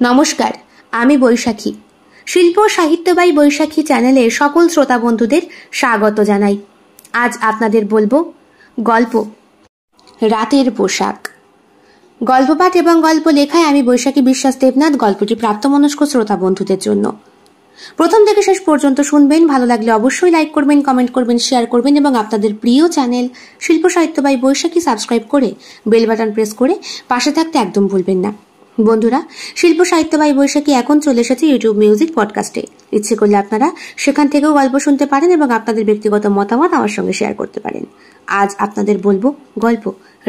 নমস্কার, আমি বৈশাখী। শিল্প সাহিত্যবাই বৈশাখী চ্যানেলে সকল শ্রোতা বন্ধুদের স্বাগত জানাই। আজ আপনাদের বলবো গল্প রাতের পোশাক। গল্প পাঠ এবং গল্প লেখায় আমি বৈশাখী বিশ্বাস দেবনাথ। গল্পটি প্রাপ্তমনস্ক শ্রোতা বন্ধুদের জন্য। প্রথম থেকে শেষ পর্যন্ত শুনবেন। ভালো লাগলে অবশ্যই লাইক করবেন, কমেন্ট করবেন, শেয়ার করবেন এবং আপনাদের প্রিয় চ্যানেল শিল্প সাহিত্যবাই বৈশাখী সাবস্ক্রাইব করে বেল বাটন প্রেস করে পাশে থাকতে একদম ভুলবেন না। বন্ধুরা, শিল্প সাহিত্যবাই বৈশাখী এখন চলে এসেছে ইউটিউব মিউজিক পডকাস্টে। ইচ্ছে করলে আপনারা সেখান থেকেও গল্প শুনতে পারেন এবং আপনাদের ব্যক্তিগত মতামত আমার সঙ্গে শেয়ার করতে পারেন। আজ আপনাদের বলবো গল্প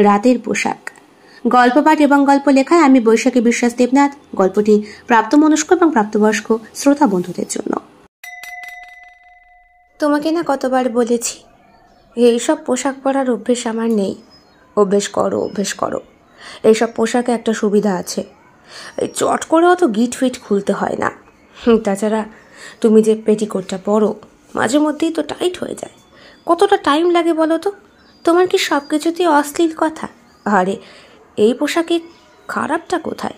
রাতের পোশাক। গল্প পাঠ এবং গল্প লেখায় আমি বৈশাখী বিশ্বাস দেবনাথ। গল্পটি প্রাপ্তমনস্ক এবং প্রাপ্তবয়স্ক শ্রোতা বন্ধুদের জন্য। তোমাকে না কতবার বলেছি, এইসব পোশাক পরার অভ্যেস আমার নেই। অভ্যেস করো। এইসব পোশাকে একটা সুবিধা আছে, এই চট করে অত গিট ফিট খুলতে হয় না। তাছাড়া তুমি যে পেটিকোটটা পরো মাঝে মধ্যেই তো টাইট হয়ে যায়। কতটা টাইম লাগে বলো তো? তোমার কি সব কিছুতেই অশ্লীল কথা? আরে এই পোশাকে খারাপটা কোথায়?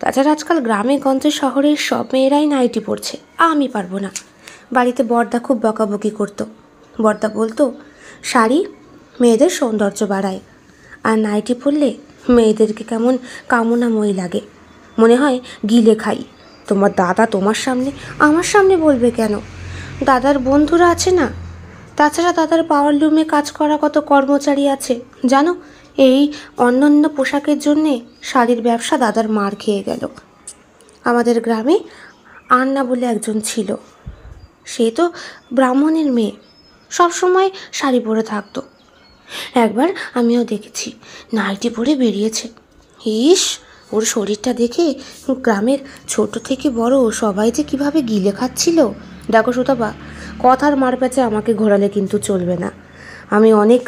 তাছাড়া আজকাল গ্রামে গঞ্জে শহরের সব মেয়েরাই নাইটি পরছে, আমি পারবো না। বাড়িতে বড়দা খুব বকাবকি করতো। বড়দা বলতো শাড়ি মেয়েদের সৌন্দর্য বাড়ায়, আর নাইটি পরলে মেয়েদেরকে কেমন কামনাময়ী লাগে, মনে হয় গিলে খাই। তোমার দাদা তোমার সামনে আমার সামনে বলবে কেন? দাদার বন্ধুরা আছে না। তাছাড়া দাদার পাওয়ার লুমে কাজ করা কত কর্মচারী আছে জানো? এই অন্যান্য পোশাকের জন্যে শাড়ির ব্যবসা দাদার মার খেয়ে গেল। আমাদের গ্রামে আন্না বলে একজন ছিল, সে তো ব্রাহ্মণের মেয়ে, সবসময় শাড়ি পরে থাকতো। একবার আমিও দেখেছি নাইটি পরে বেরিয়েছে। ইস, ওর শরীরটা দেখে গ্রামের ছোট থেকে বড় সবাই যে কিভাবে গিলে খাচ্ছিল। দেখো সুতপা, কথার মারপ্যাচে আমাকে ঘোরালে কিন্তু চলবে না। আমি অনেক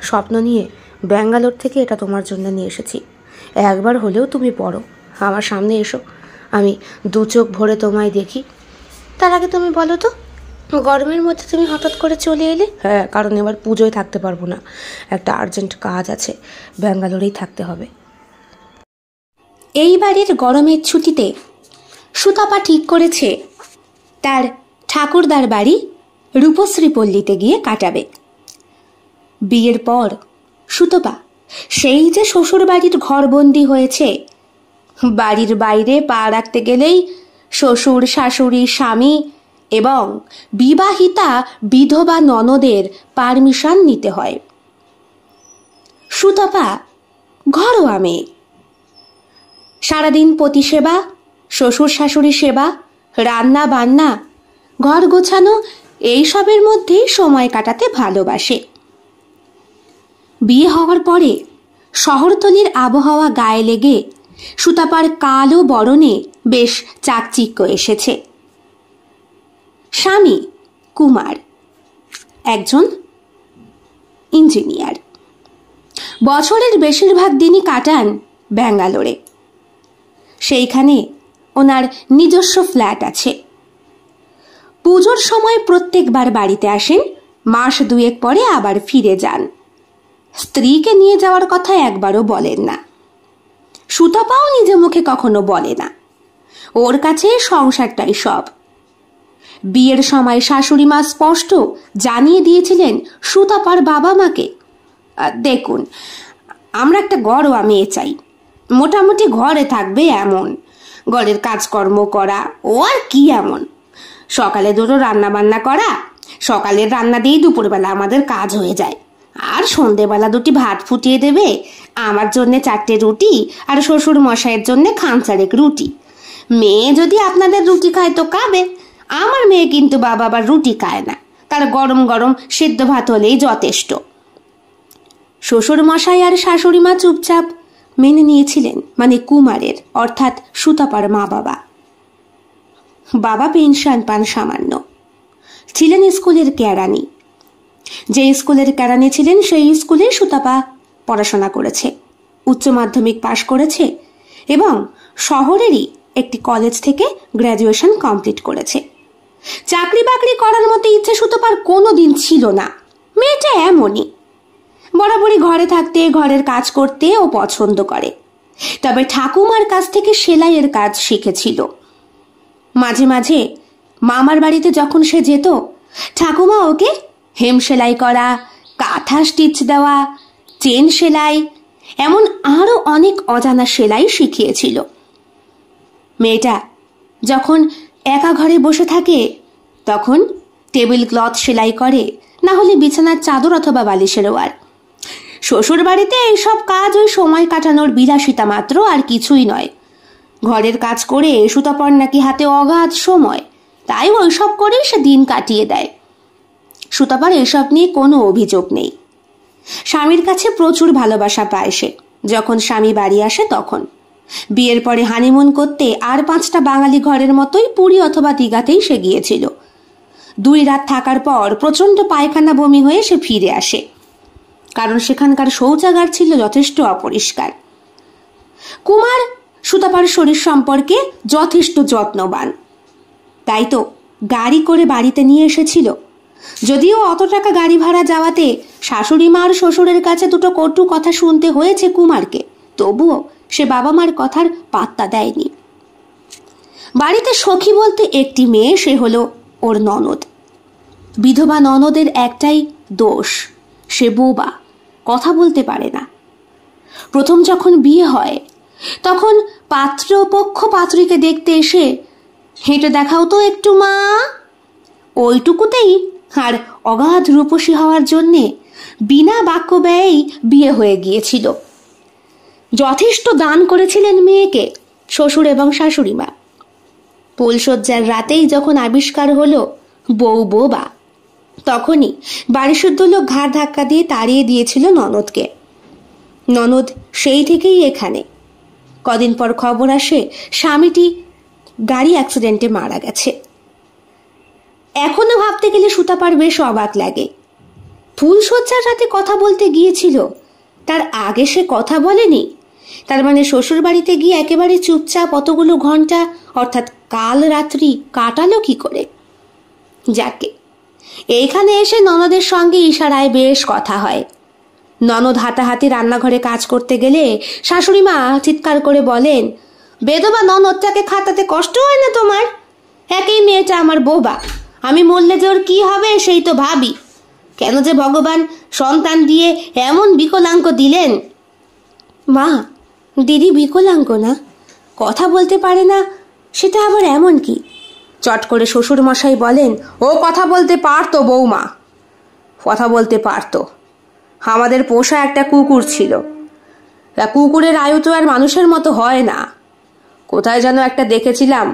স্বপ্ন নিয়ে ব্যাঙ্গালোর থেকে এটা তোমার জন্য নিয়ে এসেছি। একবার হলেও তুমি পড়ো, আমার সামনে এসো, আমি দু চোখ ভরে তোমায় দেখি। তার আগে তুমি বলো তো, গরমের মধ্যে তুমি হঠাৎ করে চলে এলে? হ্যাঁ, কারণ এবার পুজোয় থাকতে পারবো না, একটা আর্জেন্ট কাজ আছে, ব্যাঙ্গালোরেই থাকতে হবে। এইবারের গরমের ছুটিতে সুতপা ঠিক করেছে তার ঠাকুরদার বাড়ি রূপশ্রী পল্লীতে গিয়ে কাটাবে। বিয়ের পর সুতপা সেই যে শ্বশুর বাড়ির ঘরবন্দি হয়েছে, বাড়ির বাইরে পা রাখতে গেলেই শ্বশুর শাশুড়ি স্বামী এবং বিবাহিতা বিধবা ননদের পারমিশন নিতে হয়। সুতপা ঘরোয়া মেয়ে, সারাদিন পতি সেবা, শ্বশুর শাশুড়ি সেবা, রান্না বান্না, ঘর গোছানো, এইসবের মধ্যেই সময় কাটাতে ভালোবাসে। বিয়ে হওয়ার পরে শহরতলির আবহাওয়া গায়ে লেগে সুতপার কালো বরণে বেশ চাকচিক্য এসেছে। স্বামী কুমার, একজন ইঞ্জিনিয়ার, বছরের বেশিরভাগ দিনই কাটান ব্যাঙ্গালোরে। সেইখানে ওনার নিজস্ব ফ্ল্যাট আছে। পুজোর সময় প্রত্যেকবার বাড়িতে আসেন, মাস দুয়েক পরে আবার ফিরে যান। স্ত্রীকে নিয়ে যাওয়ার কথা একবারও বলেন না। সুতপাও নিজে মুখে কখনো বলে না, ওর কাছে সংসারটাই সব। বিয়ের সময় শাশুড়ি মা স্পষ্ট জানিয়ে দিয়েছিলেন সুতপার বাবা মাকে, দেখুন, আমরা একটা ঘরোয়া মেয়ে চাই, মোটামুটি ঘরে থাকবে এমন, ঘরের কাজকর্ম করা, ও আর কি এমন, সকালে দুটো রান্না বান্না করা, সকালের রান্না দিয়েই দুপুরবেলা আমাদের কাজ হয়ে যায়, আর সন্ধেবেলা দুটি ভাত ফুটিয়ে দেবে, আমার জন্য 4টে রুটি আর শ্বশুর মশাইয়ের জন্য খানচারেক রুটি। মেয়ে যদি আপনাদের রুটি খায় তো খাবে, আমার মেয়ে কিন্তু বাবা আবার রুটি খায় না, তার গরম গরম সিদ্ধ ভাত হলেই যথেষ্ট। শ্বশুর মশাই আর শাশুড়ি মা চুপচাপ মেনে নিয়েছিলেন, মানে কুমারের অর্থাৎ সুতপার মা বাবা। বাবা পেনশন পান সামান্য, ছিলেন স্কুলের কেরানি। যে স্কুলের কেরানি ছিলেন সেই স্কুলে সুতপা পড়াশোনা করেছে, উচ্চ মাধ্যমিক পাশ করেছে এবং শহরেরই একটি কলেজ থেকে গ্র্যাজুয়েশন কমপ্লিট করেছে। চাকরি বাকরি করার মতো ইচ্ছে সুতপার কোনো দিন ছিল না। মেয়েটা এমনই, বরাবরই ঘরে থাকতে ঘরের কাজ করতে ও পছন্দ করে। তবে ঠাকুমার কাছ থেকে সেলাইয়ের কাজ শিখেছিল। মাঝে মাঝে মামার বাড়িতে যখন সে যেত, ঠাকুমা ওকে হেম সেলাই করা, কাঁথা স্টিচ দেওয়া, চেন সেলাই, এমন আরো অনেক অজানা সেলাই শিখিয়েছিল। মেয়েটা যখন একা ঘরে বসে থাকে তখন টেবিল ক্লথ সেলাই করে, না হলে বিছানার চাদর অথবা বালিশের ওয়ার। শ্বশুর বাড়িতে এইসব কাজ ওই সময় কাটানোর বিলাসিতা মাত্র, আর কিছুই নয়। ঘরের কাজ করে সুতাপর নাকি হাতে অগাধ সময়, তাই ওইসব করেই সে দিন কাটিয়ে দেয়। সুতাপর এসব নিয়ে কোনো অভিযোগ নেই। স্বামীর কাছে প্রচুর ভালোবাসা পায় সে। যখন স্বামী বাড়ি আসে তখন বিয়ের পরে হানিমুন করতে আর 5টা বাঙালি ঘরের মতোই পুরী অথবা দীঘাতেই সে গিয়েছিল। 2 রাত থাকার পর প্রচন্ড পায়খানা বমি হয়ে সে ফিরে আসে, কারণ সেখানকার শৌচাগার ছিল যথেষ্ট অপরিষ্কার। কুমার সুতাপার শরীর সম্পর্কে যথেষ্ট যত্নবান, তাই তো গাড়ি করে বাড়িতে নিয়ে এসেছিল। যদিও অত টাকা গাড়ি ভাড়া যাওয়াতে শাশুড়ি মা আর শ্বশুরের কাছে দুটো কটু কথা শুনতে হয়েছে কুমারকে, তবুও সে বাবা মার কথার পাত্তা দেয়নি। বাড়িতে সখী বলতে একটি মেয়ে, সে হলো ওর ননদ। বিধবা ননদের একটাই দোষ, সে বোবা, কথা বলতে পারে না। প্রথম যখন বিয়ে হয় তখন পাত্রপক্ষ পাত্রীকে দেখতে এসে, হেঁটে দেখাও তো একটু মা, ওইটুকুতেই আর অগাধ রূপসী হওয়ার জন্যে বিনা বাক্য ব্যয়েই বিয়ে হয়ে গিয়েছিল। যথেষ্ট দান করেছিলেন মেয়েকে শ্বশুর এবং শাশুড়ি মা। পোলসজ্জার রাতেই যখন আবিষ্কার হলো বউ বোবা, তখনই বাড়িশুদ্ধ লোক ঘাড় ধাক্কা দিয়ে তাড়িয়ে দিয়েছিল ননদকে। ননদ সেই থেকেই এখানে। কদিন পর খবর আসে স্বামীটি গাড়ি অ্যাক্সিডেন্টে মারা গেছে। এখনো ভাবতে গেলে সুতাপার বেশ অবাক লাগে। ফুলসজ্জার রাতে কথা বলতে গিয়েছিল, তার আগে সে কথা বলেনি। তার মানে শ্বশুর বাড়িতে গিয়ে একেবারে চুপচাপ অতগুলো ঘন্টা অর্থাৎ কাল রাত্রি কাটালো কি করে? যাকে এইখানে এসে ননদের সঙ্গে ইশারায় বেশ কথা হয়। ননদ হাতাহাতি রান্নাঘরে কাজ করতে গেলে শাশুড়ি মা চিৎকার করে বলেন, বেদবা ননদটাকে খাটাতে কষ্ট হয় না তোমার? একই মেয়েটা আমার বোবা, আমি মরলে যে ওর কি হবে সেই তো ভাবি। কেন যে ভগবান সন্তান দিয়ে এমন বিকলাঙ্গ দিলেন। মা, দিদি বিকলাঙ্গ না, কথা বলতে পারে না, সেটা আবার এমন কি? চট করে শ্বশুর মশাই বলেন, ও কথা বলতে পারতো বৌমা, কথা বলতে পারতো। আমাদের পোষা একটা কুকুর ছিল, কুকুরের আয়ু তো আর মানুষের মতো হয় না। কোথায় যেন একটা দেখেছিলাম,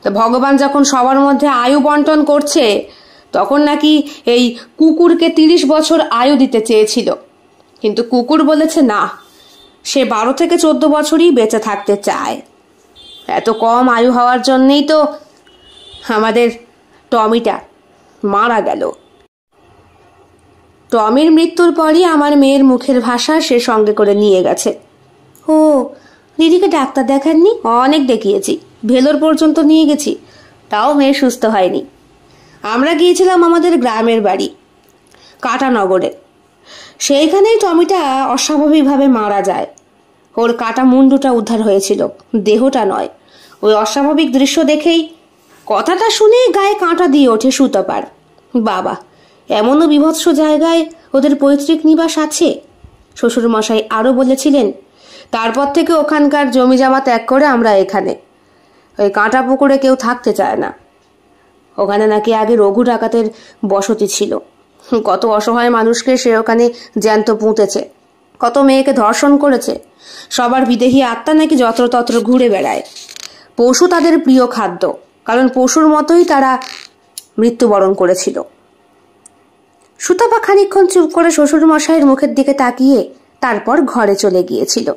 তো ভগবান যখন সবার মধ্যে আয়ু বন্টন করছে তখন নাকি এই কুকুরকে 30 বছর আয়ু দিতে চেয়েছিল, কিন্তু কুকুর বলেছে না, সে 12 থেকে 14 বছরই বেঁচে থাকতে চায়। এত কম আয়ু হওয়ার জন্যেই তো আমাদের টমিটা মারা গেল। টমির মৃত্যুর পরই আমার মেয়ের মুখের ভাষা সে সঙ্গে করে নিয়ে গেছে। ও, দিদিকে ডাক্তার দেখাননি? অনেক দেখিয়েছি, ভেলোর পর্যন্ত নিয়ে গেছি, তাও মেয়ে সুস্থ হয়নি। আমরা গিয়েছিলাম আমাদের গ্রামের বাড়ি কাটানগরে, সেইখানেই টমিটা অস্বাভাবিকভাবে মারা যায়। ওর কাটা মুন্ডুটা উদ্ধার হয়েছিল, দেহটা নয়। ওই অস্বাভাবিক দৃশ্য দেখেই, কথাটা শুনেই গায়ে কাঁটা দিয়ে ওঠে সুতপার। বাবা, এমনও বিভৎস জায়গায় ওদের পৈতৃক নিবাস আছে? শ্বশুর মশাই আরও বলেছিলেন, তারপর থেকে ওখানকার জমি জমা ত্যাগ করে আমরা এখানে। ওই কাঁটা পুকুরে কেউ থাকতে চায় না। ওখানে নাকি আগে রঘু ডাকাতের বসতি ছিল। কত অসহায় মানুষকে সে ওখানে জ্যান্ত পুঁতেছে, কত মেয়েকে ধর্ষণ করেছে। সবার বিদেহী আত্মা নাকি যত্রতত্র ঘুরে বেড়ায়। পশু তাদের প্রিয় খাদ্য, কারণ পশুর মতোই তারা মৃত্যুবরণ করেছিল। সুতপা খানিকক্ষণ চুপ করে শ্বশুর মশাইয়ের মুখের দিকে তাকিয়ে তারপর ঘরে চলে গিয়েছিল।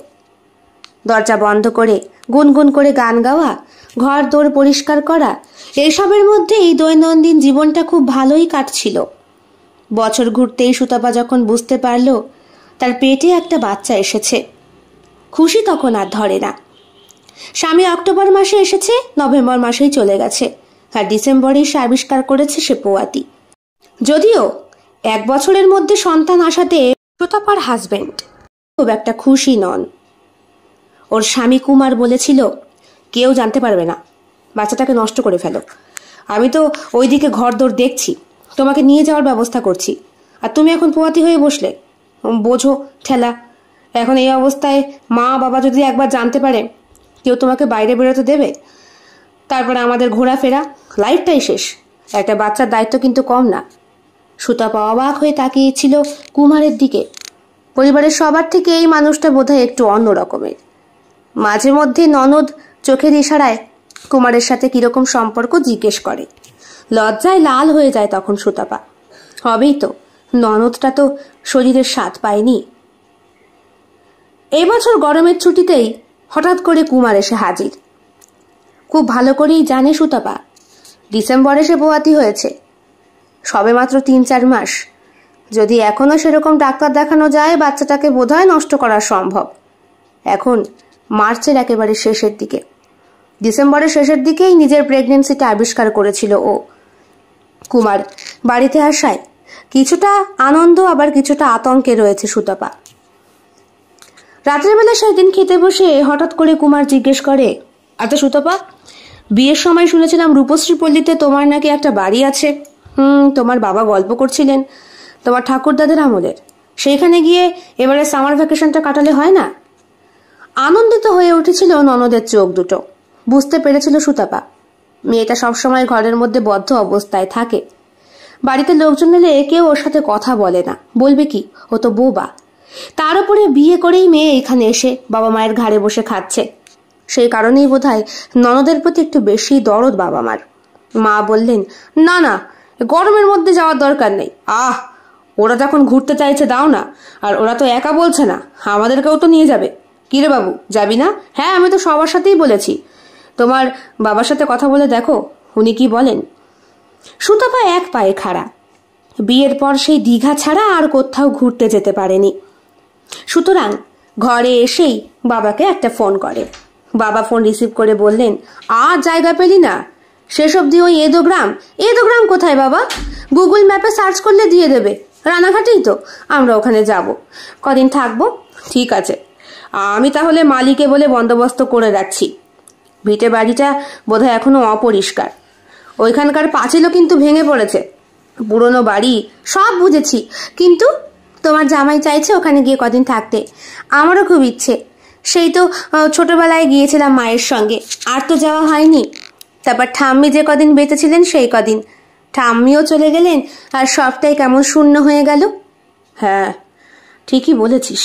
দরজা বন্ধ করে গুনগুন করে গান গাওয়া, ঘর দোর পরিষ্কার করা, এইসবের মধ্যে এই দৈনন্দিন জীবনটা খুব ভালোই কাটছিল। বছর ঘুরতেই সুতপা যখন বুঝতে পারল তার পেটে একটা বাচ্চা এসেছে, খুশি তখন আর ধরে না। স্বামী অক্টোবর মাসে এসেছে, নভেম্বর মাসেই চলে গেছে, আর ডিসেম্বরেই সে আবিষ্কার করেছে সে পোয়াতি। যদিও 1 বছরের মধ্যে সন্তান আসাতে সুতপার হাজবেন্ড খুব একটা খুশি নন। ওর স্বামী কুমার বলেছিল কেউ জানতে পারবে না, বাচ্চাটাকে নষ্ট করে ফেলো। আমি তো ওইদিকে ঘরদোর দেখছি, তোমাকে নিয়ে যাওয়ার ব্যবস্থা করছি, আর তুমি এখন পোয়াতি হয়ে বসলে। বোঝো ঠেলা। এখন এই অবস্থায় মা বাবা যদি একবার জানতে পারে, কেউ তোমাকে বাইরে বেরোতে দেবে? তারপরে আমাদের ঘোরাফেরা, লাইফটাই শেষ। একটা বাচ্চার দায়িত্ব কিন্তু কম না। সুতপা অবাক হয়ে তাকিয়েছিল কুমারের দিকে। পরিবারের সবার থেকে এই মানুষটা বোধহয় একটু অন্য রকমের। মাঝে মধ্যে ননদ চোখের ইশারায় কুমারের সাথে কিরকম সম্পর্ক জিজ্ঞেস করে। লজ্জায় লাল হয়ে যায় তখন সুতপা। হবেই তো, ননদটা তো শরীরের স্বাদ পায়নি। এই বছর গরমের ছুটিতেই হঠাৎ করে কুমার এসে হাজির। খুব ভালো করেই জানে সুতপা, ডিসেম্বরে সে পোয়াতি হয়েছে, সবে মাত্র ৩-৪ মাস। যদি এখনো সেরকম ডাক্তার দেখানো যায়, বাচ্চাটাকে বোধহয় নষ্ট করা সম্ভব। এখন মার্চের একেবারে শেষের দিকে, ডিসেম্বরের শেষের দিকেই নিজের প্রেগনেন্সিটা আবিষ্কার করেছিল ও। কুমার বাড়িতে আসায় কিছুটা আনন্দ আবার কিছুটা আতঙ্কে রয়েছে সুতপা। রাত্রেবেলা সেদিন খেতে বসে হঠাৎ করে কুমার জিজ্ঞেস করে, আচ্ছা সুতপা, বিয়ের সময় শুনেছিলাম রূপশ্রী পল্লীতে তোমার নাকি একটা বাড়ি আছে। তোমার বাবা গল্প করছিলেন, তোমার ঠাকুরদাদের আমলের। সেইখানে গিয়ে এবারে সামার ভ্যাকেশনটা কাটালে হয় না? আনন্দিত হয়ে উঠেছিল ননদের চোখ দুটো। বুঝতে পেরেছিল সুতপা, মেয়েটা সবসময় ঘরের মধ্যে বদ্ধ অবস্থায় থাকে। বাড়িতে লোকজন এলে কেউ ওর সাথে কথা বলে না, বলবে কি, ও তো বোবা। তার উপরে বিয়ে করেই মেয়ে এখানে এসে বাবা মায়ের ঘাড়ে বসে খাচ্ছে। সেই কারণেই বোধহয় ননদের প্রতি একটু বেশি দরদ বাবা মার। মা বললেন, না না, গরমের মধ্যে যাওয়ার দরকার নেই। ওরা যখন ঘুরতে চাইছে দাও না, আর ওরা তো একা বলছে না, আমাদেরকেও তো নিয়ে যাবে। কিরে বাবু, যাবি না? হ্যাঁ, আমি তো সবার সাথেই বলেছি। তোমার বাবার সাথে কথা বলে দেখো, উনি কি বলেন। সুতপা এক পায়ে খাড়া। বিয়ের পর সেই দীঘা ছাড়া আর কোথাও ঘুরতে যেতে পারেনি। সুতরাং ঘরে এসেই বাবাকে একটা ফোন করে। বাবা ফোন রিসিভ করে বললেন, আর জায়গা পেলি না? শেষ অব্দি ওই এদোগ্রাম। এদোগ্রাম কোথায় বাবা? গুগল ম্যাপে সার্চ করলে দিয়ে দেবে। রানাঘাটেই তো, আমরা ওখানে যাব। কদিন থাকবো? ঠিক আছে, আমি তাহলে মালিকে বলে বন্দোবস্ত করে রাখছি। ভিটে বাড়িটা বোধহয় এখনো অপরিষ্কার। ওইখানকার পাঁচিলও কিন্তু ভেঙে পড়েছে। পুরনো বাড়ি, সব বুঝেছি, কিন্তু তোমার জামাই চাইছে ওখানে গিয়ে কদিন থাকতে। আমারও খুব ইচ্ছে। সেই তো ছোটবেলায় গিয়েছিলাম মায়ের সঙ্গে, আর তো যাওয়া হয়নি। তারপর ঠাম্মি যে কদিন বেঁচেছিলেন সেই কদিন, ঠাম্মিও চলে গেলেন, আর সবটাই কেমন শূন্য হয়ে গেল। হ্যাঁ, ঠিকই বলেছিস।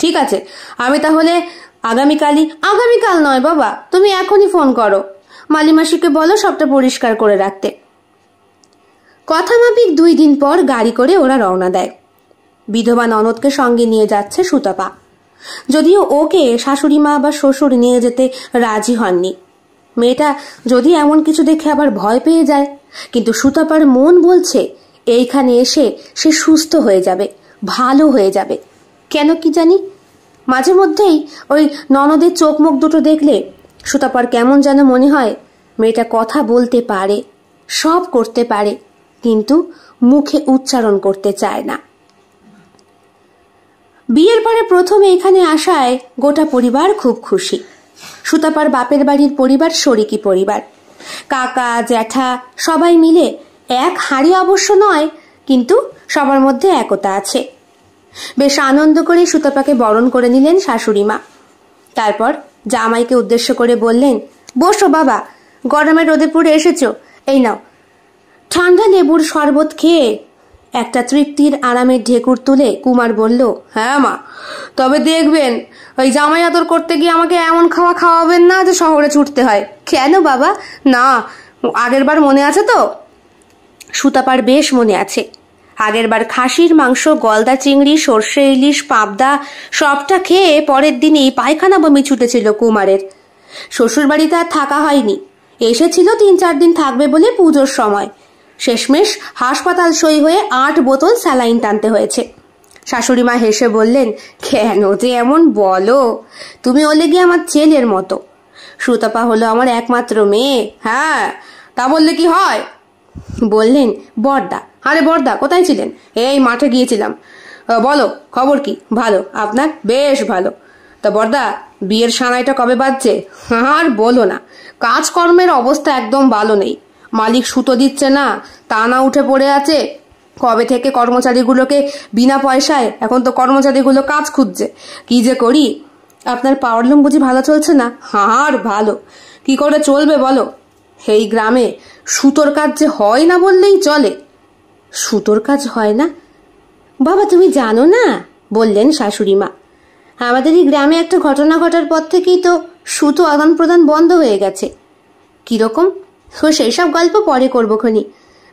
ঠিক আছে, আমি তাহলে আগামীকাল নয় বাবা, তুমি এখনই ফোন করো। মালিমাসিকে বলো সবটা পরিষ্কার করে রাখতে। কথা মাফিক 2 দিন পর গাড়ি করে ওরা রওনা দেয়। বিধবা ননদকে সঙ্গে নিয়ে যাচ্ছে সুতপা, যদিও ওকে শাশুড়ি মা বা শ্বশুর নিয়ে যেতে রাজি হননি। মেয়েটা যদি এমন কিছু দেখে আবার ভয় পেয়ে যায়, কিন্তু সুতপার মন বলছে এইখানে এসে সে সুস্থ হয়ে যাবে, ভালো হয়ে যাবে। কেন কি জানি, মাঝে মধ্যেই ওই ননদের চোখ মুখ দুটো দেখলে সুতপার কেমন যেন মনে হয় মেয়েটা কথা বলতে পারে, সব করতে পারে, কিন্তু মুখে উচ্চারণ করতে চায় না। বিয়ের পরে প্রথমে এখানে আসায় গোটা পরিবার খুব খুশি। সুতপার বাপের বাড়ির পরিবার শরিকি পরিবার, কাকা জ্যাঠা সবাই মিলে এক হাঁড়ি অবশ্য নয়, কিন্তু সবার মধ্যে একতা আছে। বেশ আনন্দ করে সুতপাকে বরণ করে নিলেন শাশুড়ি মা। তারপর জামাইকে উদ্দেশ্য করে বললেন, বসো বাবা, গরমে রোদে পুড়ে এসেছো, এই নাও। ঠান্ডা লেবুর শরবত খেয়ে একটা তৃপ্তির আরামের ঢেকুর তুলে কুমার বলল, হ্যাঁ মা, তবে দেখবেন ওই জামাই আদর করতে গিয়ে আমাকে এমন খাওয়া খাওয়াবেন না যে শহরে ছুটতে হয়। কেন বাবা? না, আগের বার মনে আছে তো? সুতপার বেশ মনে আছে। আগের বার খাসির মাংস, গলদা চিংড়ি, সর্ষে ইলিশ, পাবদা সবটা খেয়ে পরের দিনই পায়খানা বমি ছুটেছিল কুমারের। শ্বশুর বাড়িতে আর থাকা হয়নি। এসেছিল 3-4 দিন থাকবে বলে পুজোর সময়। শেষমেশ হাসপাতাল সই হয়ে 8 বোতল স্যালাইন টানতে হয়েছে। শাশুড়ি মা হেসে বললেন, কেন যে এমন বলো, তুমি হলে গিয়ে আমার ছেলের মতো। সুতপা হলো আমার একমাত্র মেয়ে। হ্যাঁ, তা বললে কি হয়? বললেন বড়দা। আরে বড়দা, কোথায় ছিলেন? এই মাঠে গিয়েছিলাম। বলো খবর কি? ভালো। আপনার? বেশ ভালো। তা বড়দা, বিয়ের সানাইটা কবে বাজছে? আর বলো না, কাজকর্মের অবস্থা একদম ভালো নেই। মালিক সুতো দিচ্ছে না, টানা উঠে পড়ে আছে। কবে থেকে কর্মচারীগুলোকে বিনা পয়সায়, এখন তো কর্মচারীগুলো কাজ খুঁজছে। কি যে করি। আপনার পাওয়ারলুম বুঝি ভালো চলছে না? আর ভালো কি করে চলবে বলো? এই গ্রামে সুতোর কাজ যে হয় না বললেই চলে। সুতোর কাজ হয় না? বাবা তুমি জানো না, বললেন শাশুড়ি মা। আমাদের এই গ্রামে একটা ঘটনা ঘটার পর থেকেই তো সুতো আদান প্রদান বন্ধ হয়ে গেছে। কিরকম? সেই সব গল্প পরে করবো খনি।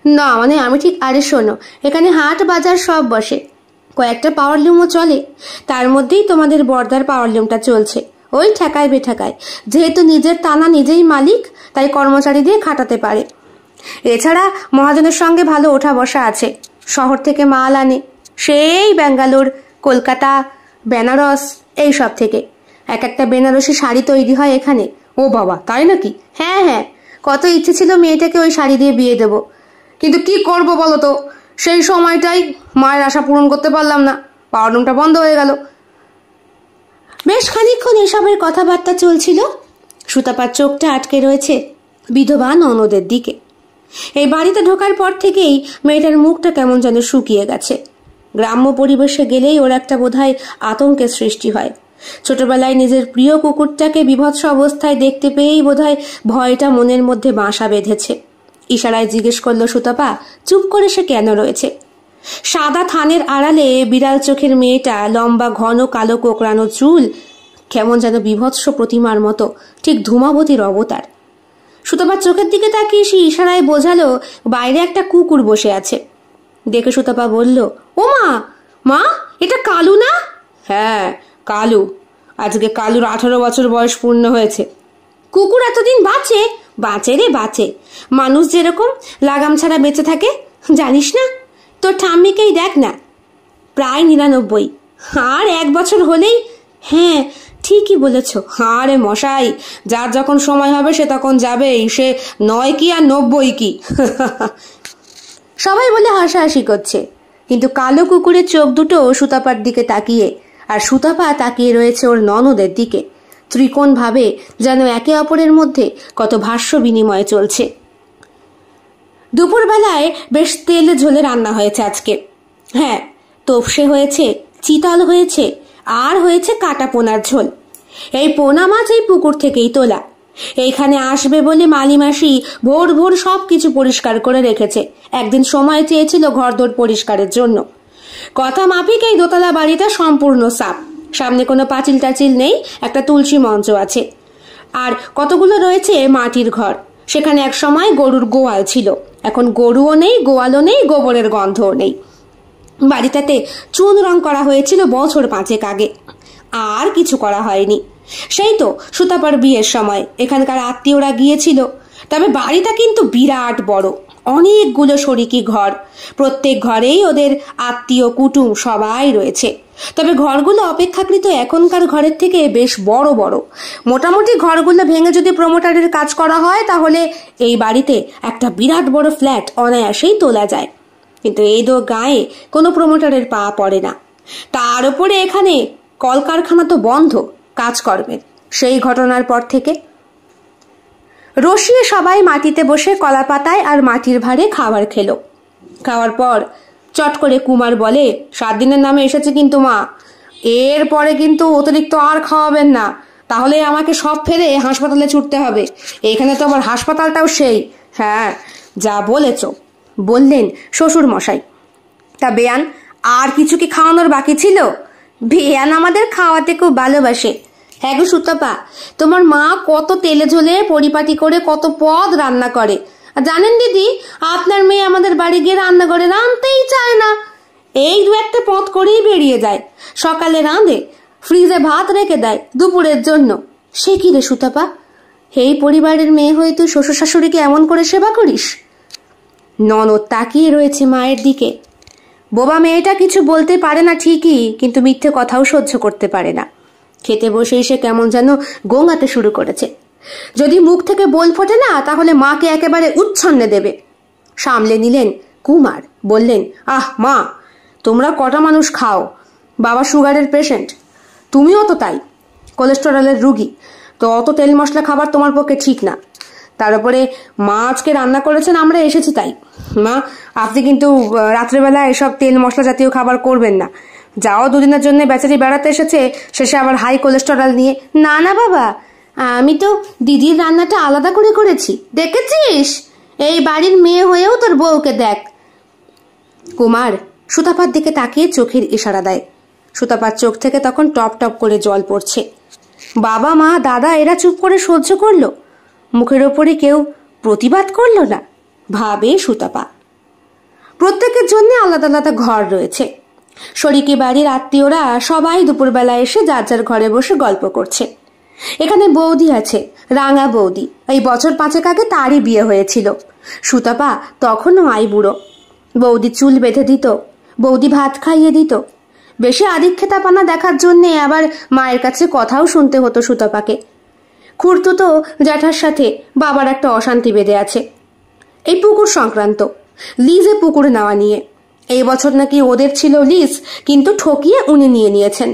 না মানে আমি ঠিক, আরে শোনো, এখানে হাট বাজার সব বসে, কয়েকটা পাওয়ারলুমও চলে। তার মধ্যেই তোমাদের বর্দার পাওয়ারলুমটা চলছে, ওই ঠেকায় বেঠাকায়। যেহেতু নিজের টানা নিজেই মালিক, তাই কর্মচারী দিয়ে খাটাতে পারে। এছাড়া মহাজনের সঙ্গে ভালো ওঠা বসা আছে। শহর থেকে মাল আনে, সেই ব্যাঙ্গালোর, কলকাতা, বেনারস, এই সব থেকে। এক একটা বেনারসি শাড়ি তৈরি হয় এখানে। ও বাবা, তাই নাকি? হ্যাঁ হ্যাঁ, কত ইচ্ছে ছিল মেয়েটাকে ওই শাড়ি দিয়ে বিয়ে দেবো, কিন্তু কি করব বলো তো, সেই সময়টাই মায়ের আশা পূরণ করতে পারলাম না, পাওয়ারলুমটা বন্ধ হয়ে গেল। বেশ খানিকক্ষণ এসবের কথাবার্তা চলছিল। সুতাপার চোখটা আটকে রয়েছে বিধবা ননদের দিকে। এই বাড়িতে ঢোকার পর থেকেই মেয়েটার মুখটা কেমন যেন শুকিয়ে গেছে। গ্রাম্য পরিবেশে গেলেই ওর একটা বোধহয় আতঙ্কের সৃষ্টি হয়। ছোটবেলায় নিজের প্রিয় কুকুরটাকে বিভৎস অবস্থায় দেখতে পেয়েই বোধহয় ভয়টা মনের মধ্যে বাসা বেঁধেছে। ইশারায় জিজ্ঞেস করলো সুতপা চুপ করে সে কেন রয়েছে। সাদা থানের আড়ালে বিড়াল চোখের মেয়েটা, লম্বা ঘন কালো কোকড়ানো চুল, কেমন যেন বিভৎস প্রতিমার মতো, ঠিক ধূমাবতীর অবতার। সুতপার চোখের দিকে তাকিয়ে সে ইশারায় বোঝালো বাইরে একটা কুকুর বসে আছে। দেখে সুতপা বলল, ও মা, মা এটা কালু না? হ্যাঁ কালু, আজকে কালুর 18 বছর বয়স পূর্ণ হয়েছে। কুকুর এতদিন বাঁচে? বাঁচে রে বাঁচে, মানুষ যেরকম লাগাম ছাড়া বেঁচে থাকে জানিস না? তোর ঠাম্মিকেই দেখ না, প্রায় 99। আর 1 বছর হলেই। হ্যাঁ ঠিকই বলেছ। আরে মশাই, যার যখন সময় হবে সে তখন যাবেই, সে 9 কি আর 90 কি। সবাই বলে হাসাহাসি করছে, কিন্তু কালো কুকুরের চোখ দুটো সুতাপার দিকে তাকিয়ে, আর সুতাপা তাকিয়ে রয়েছে ওর ননদের দিকে। ত্রিকোণ ভাবে যেন একে অপরের মধ্যে কত ভাষ্য বিনিময় চলছে। দুপুরবেলায় বেশ তেলে ঝোলে রান্না হয়েছে আজকে। হ্যাঁ, তোপসে হয়েছে, চিতল হয়েছে, আর হয়েছে কাটা পোনার ঝোল। এই পোনা মাছ এই পুকুর থেকেই তোলা। এইখানে আসবে বলে মালিমাসি ভোর ভোর সব কিছু পরিষ্কার করে রেখেছে। একদিন সময় চেয়েছিল ঘরদোর পরিষ্কারের জন্য। কথা মাফিক এই দোতলা বাড়িটা সম্পূর্ণ সাফ। সামনে কোনো পাঁচিল টাচিল নেই, একটা তুলসী মঞ্চ আছে, আর কতগুলো রয়েছে মাটির ঘর। সেখানে এক সময় গরুর গোয়াল ছিল, এখন গরুও নেই, গোয়ালও নেই, গোবরের গন্ধও নেই। বাড়িটাতে চুন রং করা হয়েছিল বছর 5 আগে, আর কিছু করা হয়নি। সেই তো সুতাপার বিয়ের সময় এখানকার আত্মীয়রা গিয়েছিল। তবে বাড়িটা কিন্তু বিরাট বড়, অনেকগুলো শরিকি ঘর, প্রত্যেক ঘরেই ওদের আত্মীয় কুটুম সবাই রয়েছে। তবে ঘরগুলো অপেক্ষাকৃত এখনকার ঘরের থেকে বেশ বড় বড়। মোটামুটি ঘরগুলো ভেঙে যদি প্রমোটারের কাজ করা হয় তাহলে এই বাড়িতে একটা বিরাট বড় ফ্ল্যাট অনায়াসেই তোলা যায়। কিন্তু এই গায়ে কোনো প্রমোটারের পা পড়ে না। তার উপরে এখানে কলকারখানা তো বন্ধ কাজকর্মের, সেই ঘটনার পর থেকে। রসিয়ে সবাই মাটিতে বসে কলা পাতায় আর মাটির ভাঁড়ে খাবার খেলো। খাওয়ার পর চট করে কুমার বলে, 7 দিনের নামে এসেছে কিন্তু মা, এরপরে কিন্তু অতিরিক্ত আর খাওয়াবেন না, তাহলে আমাকে সব ফেলে হাসপাতালে ছুটতে হবে। এখানে তো আবার হাসপাতালটাও সেই। হ্যাঁ যা বলেছ, বললেন শ্বশুর মশাই। তা বেয়ান, আর কিছু কি খাওয়ানোর বাকি ছিল? বেয়ান আমাদের খাওয়াতে খুব ভালোবাসে। হ্যাঁ গো সুতপা, তোমার মা কত তেলে ঝোলে পরিপাটি করে কত পদ রান্না করে। আর জানেন দিদি, আপনার মেয়ে আমাদের বাড়ি গিয়ে রান্নাঘরে রাঁধতেই চায় না। এই 2-1 পদ করেই বেরিয়ে যায়। সকালে রাঁধে, ফ্রিজে ভাত রেখে দেয় দুপুরের জন্য। সে কি রে সুতপা, এই পরিবারের মেয়ে হয়ে তুই শ্বশুর শাশুড়িকে এমন করে সেবা করিস? ননদ তাকিয়ে রয়েছে মায়ের দিকে। বোবা মেয়েটা কিছু বলতে পারে না ঠিকই, কিন্তু মিথ্যে কথাও সহ্য করতে পারে না। খেতে বসেই সে কেমন যেন গোঙাতে শুরু করেছে। যদি মুখ থেকে বল ফোটে না তাহলে মাকে একেবারে উচ্ছন্নে দেবে। সামলে নিলেন কুমার, বললেন, আহ মা, তোমরা কটা মানুষ খাও, বাবা সুগারের পেশেন্ট, তুমিও তো তাই। কোলেস্টেরলের রুগী, তো অত তেল মশলা খাবার তোমার পক্ষে ঠিক না। তার উপরে মা আজকে রান্না করেছেন, আমরা এসেছি তাই। মা, আপনি কিন্তু রাত্রেবেলা এসব তেল মশলা জাতীয় খাবার করবেন না। যাও দুদিনের জন্য বেচারি বেড়াতে এসেছে, শেষে আবার হাই কোলেস্টেরল নিয়ে। না না বাবা, আমি তো দিদির রান্নাটা আলাদা করে করেছি, দেখেছিস? এই বাড়ির মেয়ে হয়েও তোর বউকে দেখ। কুমার সুতাপার দিকে তাকিয়ে চোখের ইশারা দেয়। সুতাপার চোখ থেকে তখন টপ টপ করে জল পড়ছে। বাবা মা দাদা এরা চুপ করে সহ্য করলো, মুখের ওপরে কেউ প্রতিবাদ করলো না। ভাবে সুতাপা। প্রত্যেকের জন্য আলাদা আলাদা ঘর রয়েছে। শরিকি বাড়ির আত্মীয়রা সবাই দুপুরবেলা এসে যার যার ঘরে বসে গল্প করছে। এখানে বৌদি আছে, রাঙা বৌদি। এই বছর 5 আগে তারই বিয়ে হয়েছিল। সুতাপা তখনও আইবুড়ো। বৌদি চুল বেঁধে দিত, বৌদি ভাত খাইয়ে দিত। বেশি আদিক্ষেতাপানা দেখার জন্যে আবার মায়ের কাছে কথাও শুনতে হতো সুতাপাকে। খুড়তুতো জ্যাঠার সাথে বাবার একটা অশান্তি বেঁধে আছে, এই পুকুর সংক্রান্ত, লিজে পুকুর নেওয়া নিয়ে। এই বছর নাকি ওদের ছিল লিজ, কিন্তু ঠকিয়ে উনি নিয়ে নিয়েছেন।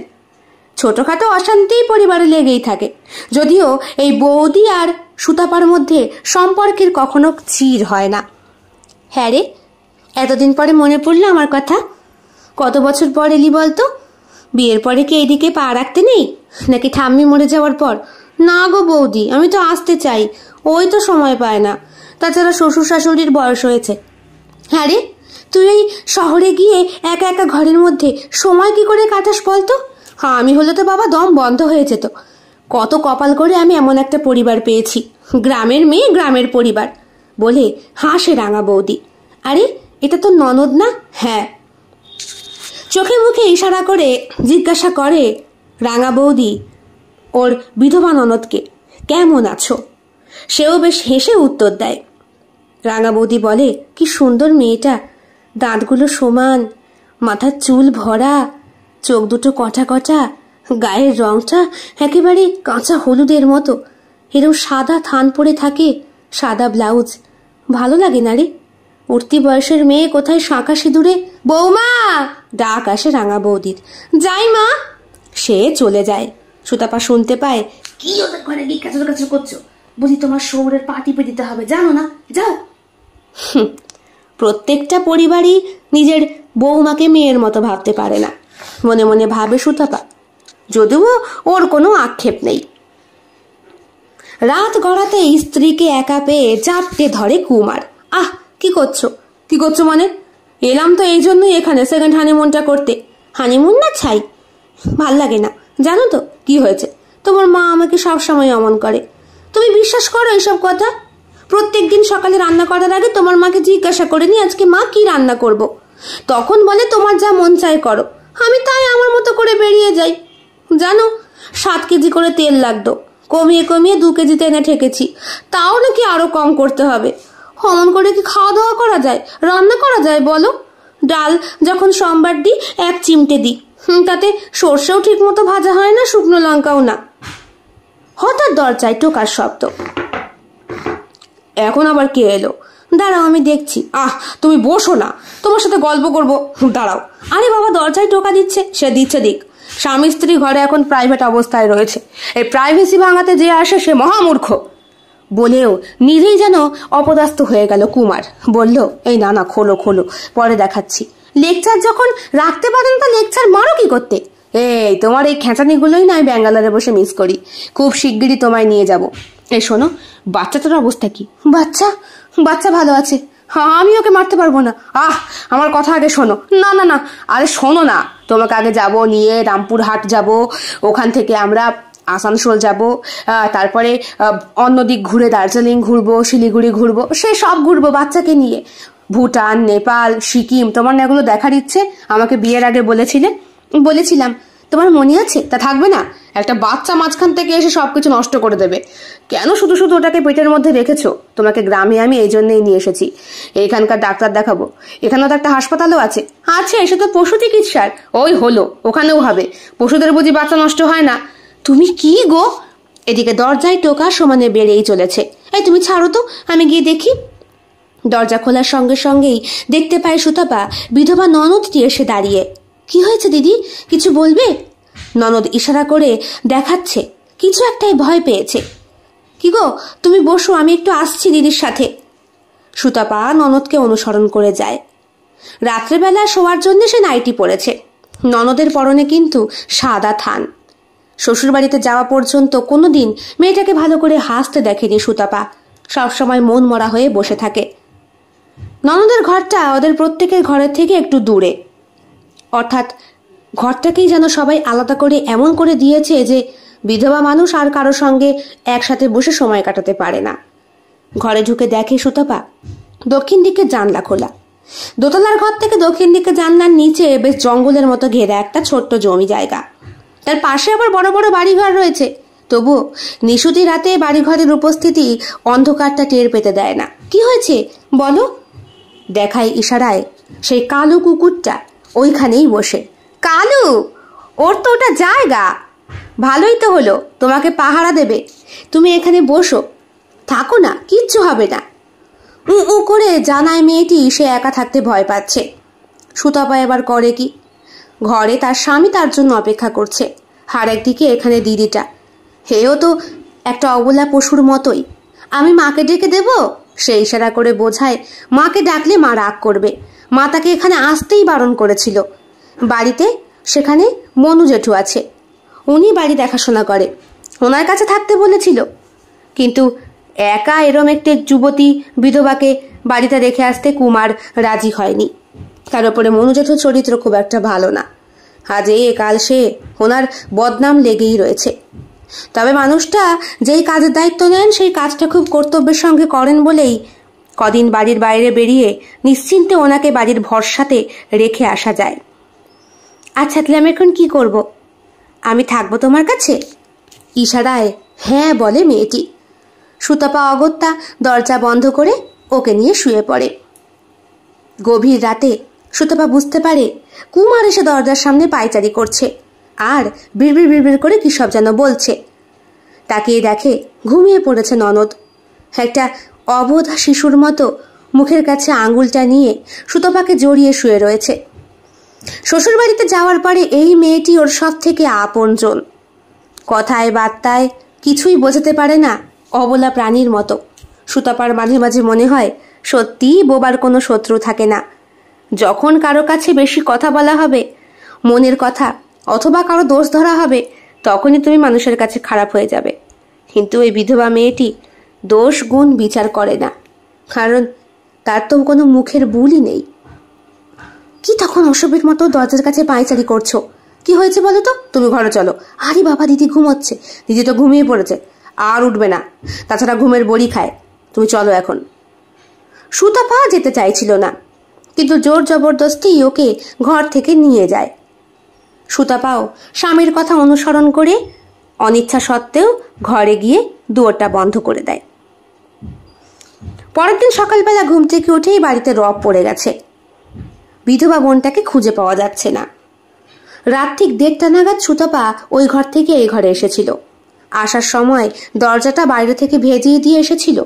ছোটখাটো অশান্তি পরিবারে লেগেই থাকে, যদিও এই বৌদি আর সুতাপার মধ্যে সম্পর্কের কখনো চির হয় না। হ্যাঁ রে, এতদিন পরে মনে পড়লো আমার কথা। কত বছর পর এলি বলতো? বিয়ের পরে কি এদিকে পা রাখতে নেই, নাকি ঠাম্মি মরে যাওয়ার পর? না গো বৌদি, আমি তো আসতে চাই, ওই তো সময় পায় না। তাছাড়া শ্বশুর শাশুড়ির বয়স হয়েছে। হ্যাঁ রে, তুই এই শহরে গিয়ে একা একা ঘরের মধ্যে সময় কি করে কাটাস বলতো? হ্যাঁ, আমি হলে তো বাবা দম বন্ধ হয়ে যেত। কত কপাল করে আমি এমন একটা পরিবার পেয়েছি, গ্রামের মেয়ে গ্রামের পরিবার বলে হাসে রাঙা বৌদি। আরে এটা তো ননদ না? হ্যাঁ। চোখে মুখে ইশারা করে জিজ্ঞাসা করে রাঙা বৌদি ওর বিধবা ননদকে, কেমন আছো? সেও বেশ হেসে উত্তর দেয়। রাঙা বৌদি বলে, কি সুন্দর মেয়েটা, দাঁতগুলো সমান, মাথার চুল ভরা, চোখ দুটো কটা কটা, গায়ের রংটা একেবারে কাঁচা হলুদের মতো, এরকম সাদা থান পরে থাকে, সাদা ব্লাউজ। ভালো লাগে না রে? উঠতি বয়সের মেয়ে কোথায় শাঁখা সিঁদুরে। বৌমা ডাক আসে রাঙা বৌদির। যাই মা। সে চলে যায়। সুতাপা শুনতে পায়, কি ওদের ঘরে গিয়ে কাচর কাচর করছো? বলি তোমার শহরের পা টিপে দিতে হবে, জানো না? যাও। প্রত্যেকটা পরিবারই নিজের বৌমাকে মেয়ের মতো ভাবতে পারে না, মনে মনে ভাবে সুতাপা, যদিও ওর কোনো আক্ষেপ নেই। রাত গড়াতেই স্ত্রীকে একা পেয়ে চাপটে ধরে কুমার। আহ, কি করছো? কি করছো মানে? এলাম তো এই জন্যই এখানে সেকেন্ড হানিমুনটা করতে। হানিমুন না ছাই, ভাল লাগে না। জানো তো কি হয়েছে? তোমার মা আমাকে সবসময় অমন করে। তুমি বিশ্বাস করো এইসব কথা? প্রত্যেক দিন সকালে রান্না করার আগে তোমার মাকে জিজ্ঞাসা করে নি আজকে মা কি রান্না করব। তখন বলে তোমার যা মন চায় করো। আমি তাই আমার মতো করে বেরিয়ে যাই। জানো, 7 কেজি করে তেল লাগতো, কমিয়ে কমিয়ে 2 কেজিতে এনে ঠেকেছি। তাও নাকি আরো কম করতে হবে। অমন করে কি খাওয়া দাওয়া করা যায়, রান্না করা যায় বলো? ডাল যখন সোমবার দিই 1 চিমটে দিই, তাতে সর্ষেও ঠিক মতো ভাজা হয় না, শুকনো লঙ্কাও না। হঠাৎ দরজায় টোকার শব্দ। এখন আবার কে এলো? দাঁড়াও আমি দেখছি। আহ, তুমি বসো না, তোমার সাথে গল্প করবো। দাঁড়াও। আরে বাবা, দরজায় টোকা দিচ্ছে, সে দিচ্ছে দিক। স্বামী স্ত্রী ঘরে এখন প্রাইভেট অবস্থায় রয়েছে, এই প্রাইভেসি ভাঙাতে যে আসে সে মহামূর্খ। বলেও নিজেই যেন অপদাস্ত হয়ে গেল কুমার। বলল, এই না না, খোলো খোলো, পরে দেখাচ্ছি। লেকচার যখন রাখতে পারেন তা লেকচার মারো কি করতে? এই তোমার এই খেঁচানিগুলোই না আমি ব্যাঙ্গালোরে বসে মিস করি। খুব শিগগিরই তোমায় নিয়ে যাব। এই শোনো, বাচ্চাটার অবস্থা কি? বাচ্চা বাচ্চা ভালো আছে। হ্যাঁ, আমি ওকে মারতে পারবো না। আহ, আমার কথা আগে শোনো। না না না, আরে শোনো না, তোমাকে আগে যাব নিয়ে রামপুরহাট যাব, ওখান থেকে আমরা আসানসোল যাব, তারপরে অন্যদিক ঘুরে দার্জিলিং ঘুরবো, শিলিগুড়ি ঘুরবো, সে সব ঘুরবো বাচ্চাকে নিয়ে। ভুটান, নেপাল, সিকিম, তোমার না এগুলো দেখার ইচ্ছে? আমাকে বিয়ের আগে বলেছিলাম, তোমার মনে আছে? তা থাকবে না? একটা বাচ্চা মাঝখান থেকে এসে সবকিছু নষ্ট করে দেবে। কেন শুধু শুধু ওটাকে পেটের মধ্যে রেখেছো? তোমাকে গ্রামে আমি এই জন্যই নিয়ে এসেছি, এইখানকার ডাক্তার দেখাবো। এখানেও তো একটা হাসপাতালও আছে। আচ্ছা, এসে তো পশু চিকিৎসার, ওই হলো, ওখানেও হবে। পশুদের বুঝি বাচ্চা নষ্ট হয় না? তুমি কি গো? এদিকে দরজায় টোকা সমানে বেড়েই চলেছে। এই তুমি ছাড়ো তো, আমি গিয়ে দেখি। দরজা খোলার সঙ্গে সঙ্গেই দেখতে পায় সুতাপা বিধবা ননদটি এসে দাঁড়িয়ে। কি হয়েছে দিদি, কিছু বলবে? ননদ ইশারা করে দেখাচ্ছে কিছু একটাই ভয় পেয়েছে। কি গো, তুমি বসো, আমি একটু আসছি দিদির সাথে। সুতপা ননদকে অনুসরণ করে যায়। রাত্রেবেলা শোয়ার জন্য সে নাইটি পরেছে। ননদের পরনে কিন্তু সাদা থান। শ্বশুরবাড়িতে যাওয়া পর্যন্ত কোনোদিন মেয়েটাকে ভালো করে হাসতে দেখেনি সুতপা। সবসময় মন মরা হয়ে বসে থাকে। ননদের ঘরটা ওদের প্রত্যেকের ঘরের থেকে একটু দূরে, অর্থাৎ ঘরটাকেই যেন সবাই আলাদা করে এমন করে দিয়েছে যে বিধবা মানুষ আর কারোর সঙ্গে একসাথে বসে সময় কাটাতে পারে না। ঘরে ঢুকে দেখে সুতপা দক্ষিণ দিকে জানলা খোলা। দোতলার ঘর থেকে দক্ষিণ দিকে জানলার নিচে বেশ জঙ্গলের মতো ঘেরা একটা ছোট্ট জমি জায়গা। তার পাশে আবার বড় বড় বাড়িঘর রয়েছে। তবুও নিশুতি রাতে বাড়িঘরের উপস্থিতি অন্ধকারটা টের পেতে দেয় না। কি হয়েছে বলো? দেখায় ইশারায় সেই কালো কুকুরটা ওইখানেই বসে। কালু, ওর তো ওটা জায়গা। ভালোই তো হলো, তোমাকে পাহারা দেবে। তুমি এখানে বসো, থাকো না, কিচ্ছু হবে না। উ করে জানায় মেয়েটি সে একা থাকতে ভয় পাচ্ছে। সুতপা এবার করে কি? ঘরে তার স্বামী তার জন্য অপেক্ষা করছে, আর একদিকে এখানে দিদিটা। হেও তো একটা অবলা পশুর মতোই। আমি মাকে ডেকে দেব? সে ইশারা করে বোঝায় মাকে ডাকলে মা রাগ করবে। মা তাকে এখানে আসতেই বারণ করেছিল। বাড়িতে সেখানে মনু জেঠু আছে, উনি বাড়ি দেখাশোনা করে, ওনার কাছে থাকতে বলেছিল। কিন্তু একা এরম একটি যুবতী বিধবাকে বাড়িতে রেখে আসতে কুমার রাজি হয়নি। তার উপরে মনু জেঠুর চরিত্র খুব একটা ভালো না। আজ এ কাল সে, ওনার বদনাম লেগেই রয়েছে। তবে মানুষটা যেই কাজের দায়িত্ব নেন সেই কাজটা খুব কর্তব্যের সঙ্গে করেন বলেই কদিন বাড়ির বাইরে বেরিয়ে নিশ্চিন্তে ওনাকে বাড়ির ভরসাতে রেখে আসা যায়। আচ্ছা, তাহলে আমি এখন কি করব? আমি থাকবো তোমার কাছে? ইশারায় হ্যাঁ বলে মেয়েটি। সুতপা অগত্যা দরজা বন্ধ করে ওকে নিয়ে শুয়ে পড়ে। গভীর রাতে সুতপা বুঝতে পারে কুমার এসে দরজার সামনে পায়চারি করছে আর বিড়বিড় বিড়বিড় করে কি সব যেন বলছে। তাকিয়ে দেখে ঘুমিয়ে পড়েছে ননদ। একটা অবোধা শিশুর মতো মুখের কাছে আঙুলটা নিয়ে সুতপাকে জড়িয়ে শুয়ে রয়েছে। শ্বশুরবাড়িতে যাওয়ার পরে এই মেয়েটি ওর সব থেকে আপনজন। কথায় বার্তায় কিছুই বোঝাতে পারে না, অবলা প্রাণীর মতো। সুতপার মাঝে মাঝে মনে হয় সত্যিই বোবার কোনো শত্রু থাকে না। যখন কারো কাছে বেশি কথা বলা হবে, মনের কথা, অথবা কারো দোষ ধরা হবে, তখনই তুমি মানুষের কাছে খারাপ হয়ে যাবে। কিন্তু এই বিধবা মেয়েটি দোষ গুণ বিচার করে না, কারণ তার তো কোনো মুখের ভুলই নেই। কি তখন অসভ্যের মতো দরজার কাছে পায়চারি করছো? কি হয়েছে বলো তো? তুমি ঘরে চলো। আরে বাবা, দিদি ঘুমোচ্ছে। দিদি তো ঘুমিয়ে পড়েছে, আর উঠবে না, তাছাড়া ঘুমের বড়ি খায়। তুমি চলো এখন। সুতপা যেতে চাইছিল না, কিন্তু জোর জবরদস্তি ওকে ঘর থেকে নিয়ে যায়। সুতপাও স্বামীর কথা অনুসরণ করে অনিচ্ছা সত্ত্বেও ঘরে গিয়ে দুয়ারটা বন্ধ করে দেয়। পরের দিন সকালবেলা ঘুম থেকে উঠেই বাড়িতে রব পড়ে গেছে। বিধবা বোনটাকে খুঁজে পাওয়া যাচ্ছে না। রাত ঠিক 1:30 নাগাদ সুতপা ওই ঘর থেকে এই ঘরে এসেছিল। আসার সময় দরজাটা বাইরে থেকে ভেজিয়ে দিয়ে এসেছিল।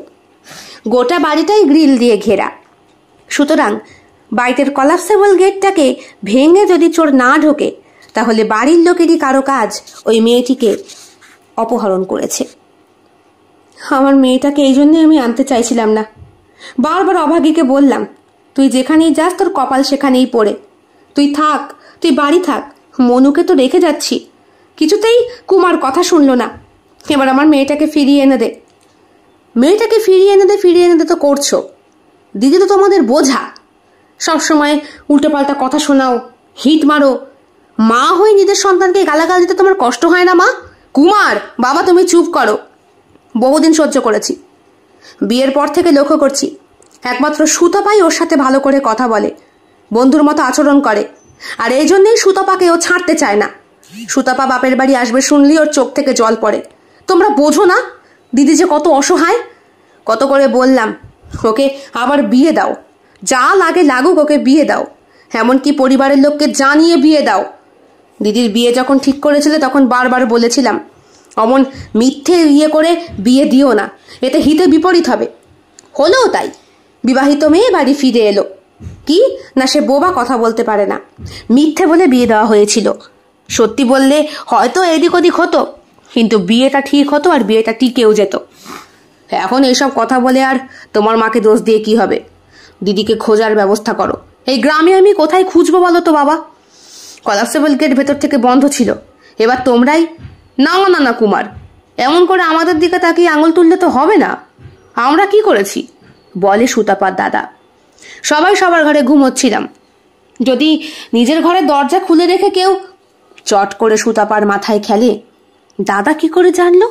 গোটা বাড়িটাই গ্রিল দিয়ে ঘেরা, সুতরাং বাড়িটার কলাপসেবল গেটটাকে ভেঙে যদি চোর না ঢোকে, তাহলে বাড়ির লোকেরই কারো কাজ ওই মেয়েটিকে অপহরণ করেছে। আমার মেয়েটাকে এই জন্যই আমি আনতে চাইছিলাম না। বারবার অভাগীকে বললাম, তুই যেখানেই যাস তোর কপাল সেখানেই পড়ে, তুই থাক, তুই বাড়ি থাক, মনুকে তো রেখে যাচ্ছি। কিছুতেই কুমার কথা শুনলো না। এবার আমার মেয়েটাকে ফিরিয়ে এনে দে। মেয়েটাকে ফিরিয়ে এনে দে তো করছো। দিদি তো তোমাদের বোঝা, সবসময় উল্টোপাল্টা কথা শোনাও, হিট মারো। মা হয়ে নিজের সন্তানকে গালাগাল দিতে তোমার কষ্ট হয় না মা? কুমার, বাবা তুমি চুপ করো। বহুদিন সহ্য করেছি, বিয়ের পর থেকে লক্ষ্য করছি একমাত্র সুতপাই ওর সাথে ভালো করে কথা বলে, বন্ধুর মতো আচরণ করে। আর এই জন্যই সুতপাকে ও ছাড়তে চায় না। সুতপা বাপের বাড়ি আসবে শুনলেই ওর চোখ থেকে জল পড়ে। তোমরা বোঝো না দিদি যে কত অসহায়? কত করে বললাম ওকে আবার বিয়ে দাও, যা লাগে লাগুক ওকে বিয়ে দাও, এমনকি পরিবারের লোককে জানিয়ে বিয়ে দাও। দিদির বিয়ে যখন ঠিক করেছিলে তখন বারবার বলেছিলাম অমন মিথ্যে করে বিয়ে দিও না, এতে হিতে বিপরীত হবে। হলোও তাই। বিবাহিত মেয়ে বাড়ি ফিরে এলো, কি না সে বোবা, কথা বলতে পারে না। মিথ্যে বলে বিয়ে দেওয়া হয়েছিল। সত্যি বললে হয়তো এদিক ওদিক হতো, কিন্তু বিয়েটা ঠিক হতো আর বিয়েটা টিকেও যেত। এখন এইসব কথা বলে আর তোমার মাকে দোষ দিয়ে কি হবে? দিদিকে খোঁজার ব্যবস্থা করো। এই গ্রামে আমি কোথায় খুঁজবো বলো তো বাবা? কলাপসেবল গেট ভেতর থেকে বন্ধ ছিল, এবার তোমরাই। না না না কুমার, এমন করে আমাদের দিকে তাকিয়ে আঙুল তুললে তো হবে না। আমরা কি করেছি বলে সুতাপার দাদা। সবাই সবার ঘরে ঘুমোচ্ছিলাম, যদি নিজের ঘরে দরজা খুলে রেখে কেউ। চট করে সুতাপার মাথায় খেলে, দাদা কি করে জানলো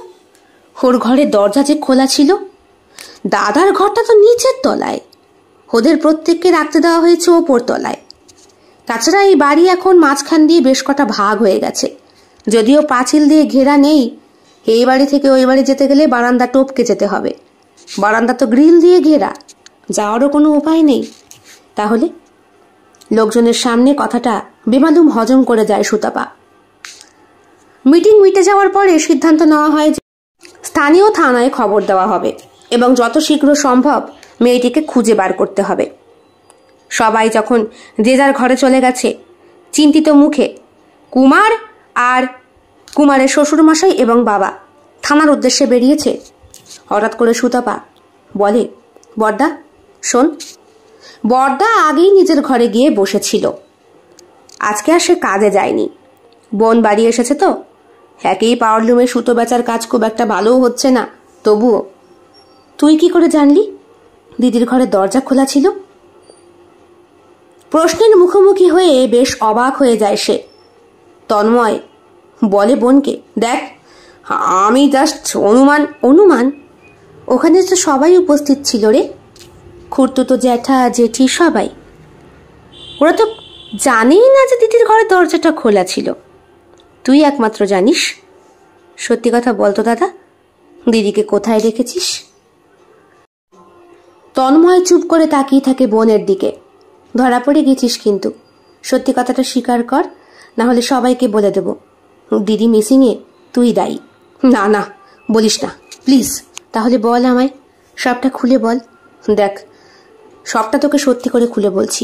ওর ঘরে দরজা যে খোলা ছিল? দাদার ঘরটা তো নিচের তলায়, ওদের প্রত্যেককে রাখতে দেওয়া হয়েছে ওপর তলায়। তাছাড়া এই বাড়ি এখন মাঝখান দিয়ে বেশ কটা ভাগ হয়ে গেছে, যদিও পাঁচিল দিয়ে ঘেরা নেই। এই বাড়ি থেকে ওই বাড়ি যেতে গেলে বারান্দা টপকে যেতে হবে, বারান্দা তো গ্রিল দিয়ে ঘেরা, যাওয়ারও কোনো উপায় নেই। তাহলে লোকজনের সামনে কথাটা বেমালুম হজম করে যায় সুতাপা। মিটিং মিটে যাওয়ার পরে সিদ্ধান্ত নেওয়া হয় যে স্থানীয় থানায় খবর দেওয়া হবে এবং যত শীঘ্র সম্ভব মেয়েটিকে খুঁজে বার করতে হবে। সবাই যখন যে যার ঘরে চলে গেছে, চিন্তিত মুখে কুমার আর কুমারের শ্বশুরমশাই এবং বাবা থানার উদ্দেশ্যে বেরিয়েছে। হঠাৎ করে সুতাপা বলে, বড়দা শোন। বড়দা আগেই নিজের ঘরে গিয়ে বসেছিল। আজকে আর সে কাজে যায়নি, বোন বাড়ি এসেছে তো। একেই পাওয়ারলুমে সুতো বেচার কাজ খুব একটা ভালোও হচ্ছে না, তবুও। তুই কি করে জানলি দিদির ঘরে দরজা খোলা ছিল? প্রশ্নের মুখোমুখি হয়ে বেশ অবাক হয়ে যায় সে। তন্ময় বলে বোনকে, দেখ আমি জাস্ট অনুমান। ওখানে তো সবাই উপস্থিত ছিল রে, খুড়তুতো জ্যাঠা জেঠি সবাই। ওরা তো জানেই না যে দিদির ঘরে দরজাটা খোলা ছিল, তুই একমাত্র জানিস। সত্যি কথা বলতো দাদা, দিদিকে কোথায় রেখেছিস? তন্ময় চুপ করে তাকিয়ে থাকে বোনের দিকে। ধরা পড়ে গেছিস কিন্তু, সত্যি কথাটা স্বীকার কর, না হলে সবাইকে বলে দেব দিদি মিসিংয়ে তুই দায়ী। না না বলিস না প্লিজ, তাহলে বল আমায়, সবটা খুলে বল। দেখ সবটা তোকে সত্যি করে খুলে বলছি।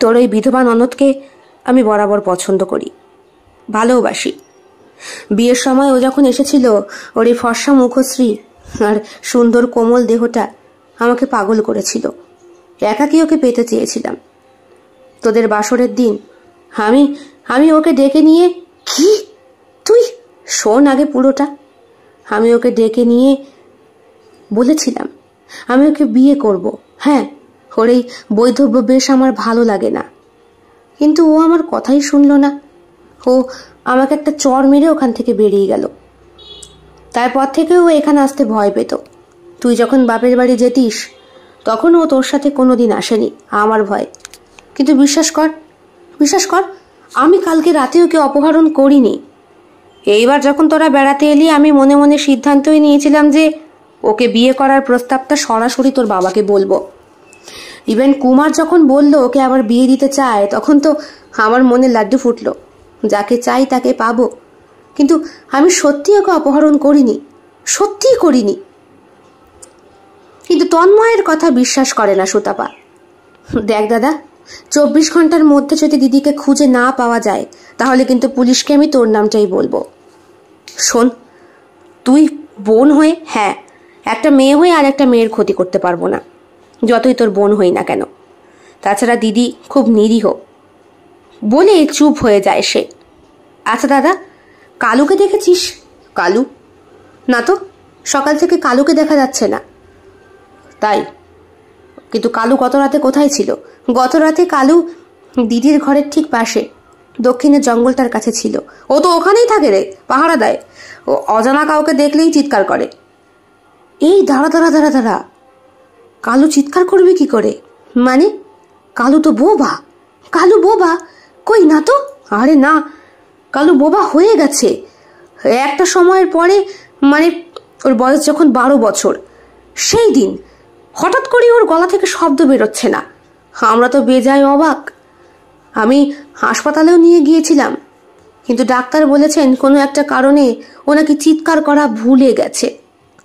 তোর ওই বিধবা ননদকে আমি বরাবর পছন্দ করি, ভালোবাসি। বিয়ের সময় ও যখন এসেছিল, ওর এই ফর্সা মুখশ্রী আর সুন্দর কোমল দেহটা আমাকে পাগল করেছিল। একাকী ওকে পেতে চেয়েছিলাম। তোদের বাসরের দিন আমি ওকে ডেকে নিয়ে, কি তুই শোন আগে পুরোটা। আমি ওকে ডেকে নিয়ে বলেছিলাম আমি ওকে বিয়ে করব। হ্যাঁ, ওর এই বৈধব্য বেশ আমার ভালো লাগে না, কিন্তু ও আমার কথাই শুনল না। ও আমাকে একটা চড় মেরে ওখান থেকে বেরিয়ে গেল। তারপর থেকে ও এখানে আসতে ভয় পেত। তুই যখন বাপের বাড়ি যেতিস তখন ও তোর সাথে কোনোদিন আসেনি আমার ভয়। কিন্তু বিশ্বাস কর আমি কালকে রাতে ওকে অপহরণ করিনি। এইবার যখন তোরা বেড়াতে এলি, আমি মনে মনে সিদ্ধান্তই নিয়েছিলাম যে ওকে বিয়ে করার প্রস্তাবটা সরাসরি তোর বাবাকে বলবো। ইভেন কুমার যখন বলল ওকে আবার বিয়ে দিতে চায়, তখন তো আমার মনে লাড্ডু ফুটলো, যাকে চাই তাকে পাবো। কিন্তু আমি সত্যি ওকে অপহরণ করিনি, সত্যিই করিনি। কিন্তু তন্ময়ের কথা বিশ্বাস করে না সুতাপা। দেখ দাদা, 24 ঘন্টার মধ্যে যদি দিদিকে খুঁজে না পাওয়া যায়, তাহলে কিন্তু পুলিশকে আমি তোর নামটাই বলবো। শোন, তুই বোন হয়ে, হ্যাঁ একটা মেয়ে হয়ে আর একটা মেয়ের ক্ষতি করতে পারবো না, যতই তোর বোন হই না কেন। তাছাড়া দিদি খুব নিরীহ বলে চুপ হয়ে যায় সে। আচ্ছা দাদা, কালুকে দেখেছিস? কালু না তো, সকাল থেকে কালুকে দেখা যাচ্ছে না। তাই? কিন্তু কালু গত রাতে কোথায় ছিল? গত রাতে কালু দিদির ঘরের ঠিক পাশে দক্ষিণের জঙ্গলটার কাছে ছিল। ও তো ওখানেই থাকে রে, পাহারা দেয়। ও অজানা কাউকে দেখলেই চিৎকার করে। এই দাঁড়া, কালু চিৎকার করবে কি করে? মানে কালু তো বোবা। কালু বোবা? কই না তো। আরে না, কালু বোবা হয়ে গেছে একটা সময়ের পরে, মানে ওর বয়স যখন 12 বছর, সেই দিন হঠাৎ করে ওর গলা থেকে শব্দ বেরোচ্ছে না। আমরা তো বেজায় অবাক। আমি হাসপাতালেও নিয়ে গিয়েছিলাম, কিন্তু ডাক্তার বলেছেন কোনো একটা কারণে ও নাকি চিৎকার করা ভুলে গেছে।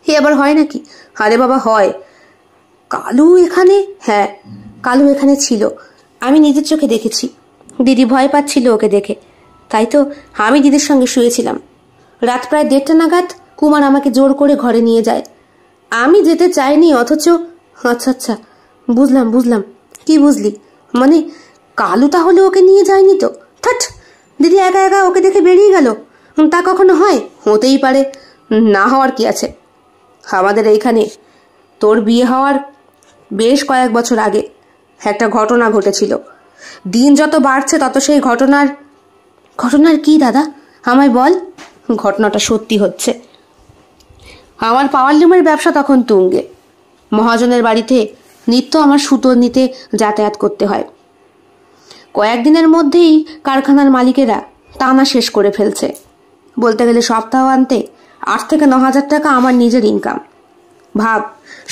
এ আবার হয় নাকি? আরে বাবা হয়। কালু এখানে? হ্যাঁ, কালু এখানে ছিল, আমি নিজের চোখে দেখেছি। দিদি ভয় পাচ্ছিল ওকে দেখে, তাই তো আমি দিদির সঙ্গে শুয়েছিলাম। রাত প্রায় 1:30 নাগাদ কুমার আমাকে জোর করে ঘরে নিয়ে যায়। আমি যেতে চাইনি, অথচ আচ্ছা আচ্ছা, বুঝলাম বুঝলাম। কি বুঝলি? মানে কালু তাহলে ওকে নিয়ে যায়নি তো? থাট, দিদি একা একা ওকে দেখে বেরিয়ে গেল, তা কখনো হয়? হতেই পারে, না হওয়ার কি আছে। আমাদের এইখানে তোর বিয়ে হওয়ার বেশ কয়েক বছর আগে একটা ঘটনা ঘটেছিল। দিন যত বাড়ছে তত সেই ঘটনার কি দাদা, আমায় বল। ঘটনাটা সত্যি হচ্ছে। আমার পাওয়ারলুমের ব্যবসা তখন তুঙ্গে। মহাজনের বাড়িতে নিত্য আমার সুতো নিতে যাতায়াত করতে হয়। কয়েকদিনের মধ্যেই কারখানার মালিকেরা টানা শেষ করে ফেলছে। বলতে গেলে সপ্তাহান্তে 8 থেকে 9 হাজার টাকা আমার নিজের ইনকাম। ভাব,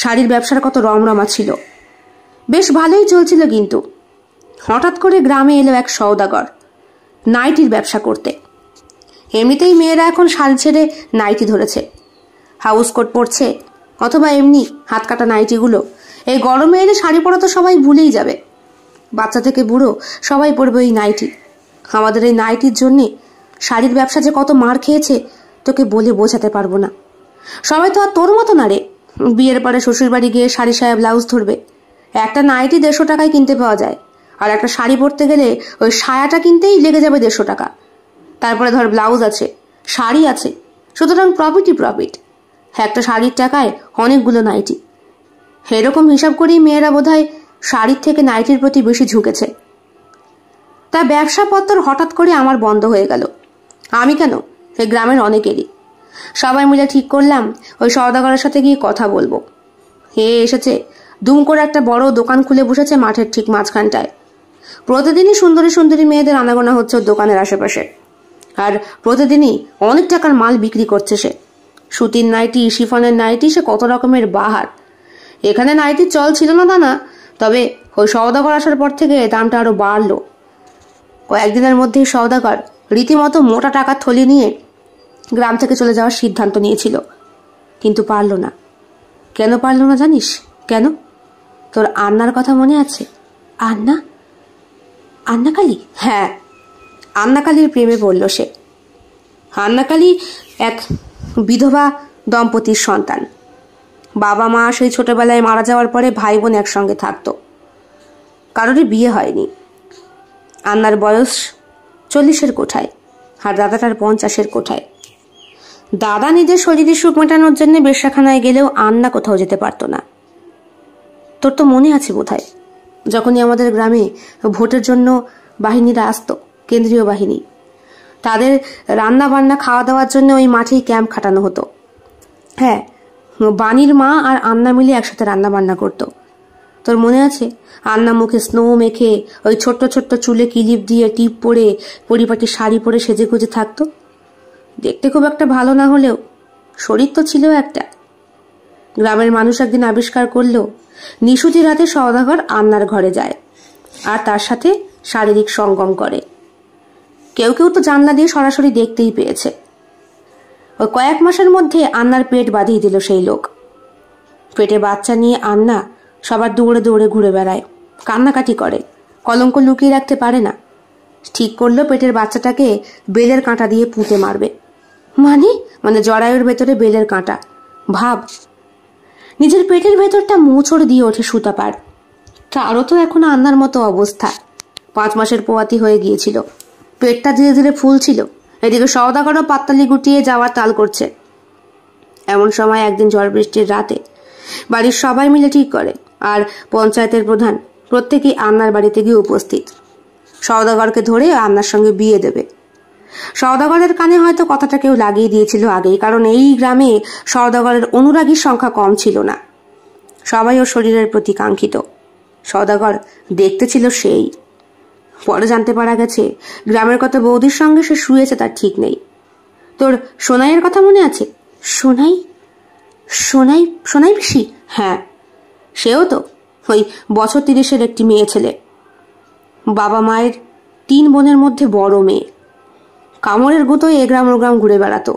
শাড়ির ব্যবসার কত রমরমা ছিল, বেশ ভালোই চলছিল। কিন্তু হঠাৎ করে গ্রামে এলো এক সওদাগর নাইটির ব্যবসা করতে। এমনিতেই মেয়েরা এখন শাড়ি ছেড়ে নাইটি ধরেছে, হাউস কোট পরছে, অথবা এমনি হাত কাটা নাইটিগুলো। এই গরমে এলে শাড়ি পরা তো সবাই ভুলেই যাবে, বাচ্চা থেকে বুড়ো সবাই পরবে এই নাইটি। আমাদের এই নাইটির জন্যে শাড়ির ব্যবসা যে কত মার খেয়েছে তোকে বলে বোঝাতে পারবো না। সবাই তো আর তোর মতো না রে, বিয়ের পরে শ্বশুর বাড়ি গিয়ে শাড়ি সায়া ব্লাউজ ধরবে। একটা নাইটি 150 টাকায় কিনতে পাওয়া যায়, আর একটা শাড়ি পরতে গেলে ওই সায়াটা কিনতেই লেগে যাবে 150 টাকা। তারপরে ধর ব্লাউজ আছে, শাড়ি আছে, সুতরাং প্রফিট। একটা শাড়ির টাকায় অনেকগুলো নাইটি। এরকম হিসাব করেই মেয়েরা বোধহয় শাড়ির থেকে নাইটির প্রতি বেশি ঝুঁকেছে। তা ব্যবসাপত্র হঠাৎ করে আমার বন্ধ হয়ে গেল। আমি কেন, এই গ্রামের অনেকেরই। সবাই মিলে ঠিক করলাম ওই সওদাগরের সাথে গিয়ে কথা বলবো। এসেছে দুম করে একটা বড় দোকান খুলে বসেছে মাঠের ঠিক মাঝখানটায়। প্রতিদিনই সুন্দরী সুন্দরী মেয়েদের আনাগোনা হচ্ছে ওর দোকানের আশেপাশে, আর প্রতিদিনই অনেক টাকার মাল বিক্রি করছে সে। সুতির নাইটি, শিফনের নাইটি, সে কত রকমের বাহার। এখানে নাইটির চল ছিল না তা না, তবে ওই সওদাগর আসার পর থেকে দামটা আরো বাড়লো। কয়েকদিনের মধ্যেই সওদাগর রীতিমতো মোটা টাকার থলি নিয়ে গ্রাম থেকে চলে যাওয়ার সিদ্ধান্ত নিয়েছিল, কিন্তু পারল না। কেন পারল না জানিস? কেন? তোর আন্নার কথা মনে আছে? আন্নাকালী? হ্যাঁ, আন্নাকালীর প্রেমে পড়ল সে। আন্নাকালী এক বিধবা দম্পতির সন্তান। বাবা মা সেই ছোটবেলায় মারা যাওয়ার পরে ভাই বোন একসঙ্গে থাকতো, কারোরই বিয়ে হয়নি। আন্নার বয়স 40-এর কোঠায়, আর দাদাটার 50-এর কোঠায়। দাদা নিজের শরীরের সুখ মেটানোর জন্য বেশ্যাখানায় গেলেও আন্না কোথাও যেতে পারতো না। তোর তো মনে আছে বোধহয়, যখনই আমাদের গ্রামে ভোটের জন্য বাহিনীরা আসতো, কেন্দ্রীয় বাহিনী, তাদের রান্না বান্না খাওয়া দাওয়ার জন্য ওই মাঠেই ক্যাম্প খাটানো হতো। হ্যাঁ, বাণীর মা আর আন্না মিলে একসাথে রান্না বান্না করতো। তোর মনে আছে? আন্না মুখে স্নো মেখে, ওই ছোট্ট ছোট্ট চুলে কিলিপ দিয়ে টিপ পরে, পরিপাটি শাড়ি পরে সেজে গুজে থাকতো। দেখতে খুব একটা ভালো না হলেও শরীর তো ছিল একটা। গ্রামের মানুষ একদিন আবিষ্কার করলো নিশুতি রাতে সওদাগর আন্নার ঘরে যায় আর তার সাথে শারীরিক সঙ্গম করে। কেউ কেউ তো জানলা দিয়ে সরাসরি দেখতেই পেয়েছে। ওই কয়েক মাসের মধ্যে আন্নার পেট বাঁধিয়ে দিল সেই লোক। পেটে বাচ্চা নিয়ে আন্না সবার দৌড়ে দৌড়ে ঘুরে বেড়ায়, কান্নাকাটি করে, কলঙ্ক লুকিয়ে রাখতে পারে না। ঠিক করলো পেটের বাচ্চাটাকে বেলের কাঁটা দিয়ে পুঁতে মারবে। মানে জরায়ুর ভেতরে বেলের কাঁটা। ভাব, নিজের পেটের ভেতরটা মোচড় দিয়ে ওঠে সুতাপার। তারও তো এখন আন্নার মতো অবস্থা। 5 মাসের পোয়াতি হয়ে গিয়েছিল, পেটটা ধীরে ধীরে ফুলছিল। এদিকে সওদাগরও পাত্তালি গুটিয়ে যাওয়ার তাল করছে। এমন সময় একদিন ঝড় বৃষ্টির রাতে বাড়ির সবাই মিলে ঠিক করে, আর পঞ্চায়েতের প্রধান প্রত্যেকেই আন্নার বাড়িতে গিয়ে উপস্থিত। সওদাগরকে ধরে আন্নার সঙ্গে বিয়ে দেবে। সওদাগরের কানে হয়তো কথাটা কেউ লাগিয়ে দিয়েছিল আগেই, কারণ এই গ্রামে সওদাগরের অনুরাগীর সংখ্যা কম ছিল না। সবাই ওর শরীরের প্রতি কাঙ্ক্ষিত। সওদাগর দেখতে ছিল সেই। পরে জানতে পারা গেছে গ্রামের কত বৌদির সঙ্গে সে শুয়েছে তার ঠিক নেই। তোর সোনাইয়ের কথা মনে আছে? সোনাই পিসি? হ্যাঁ, সেও তো ওই বছর 30-এর একটি মেয়ে ছেলে। বাবা মায়ের 3 বোনের মধ্যে বড় মেয়ে। কামড়ের গুঁতোয় এ গ্রাম ও গ্রাম ঘুরে বেড়াতো।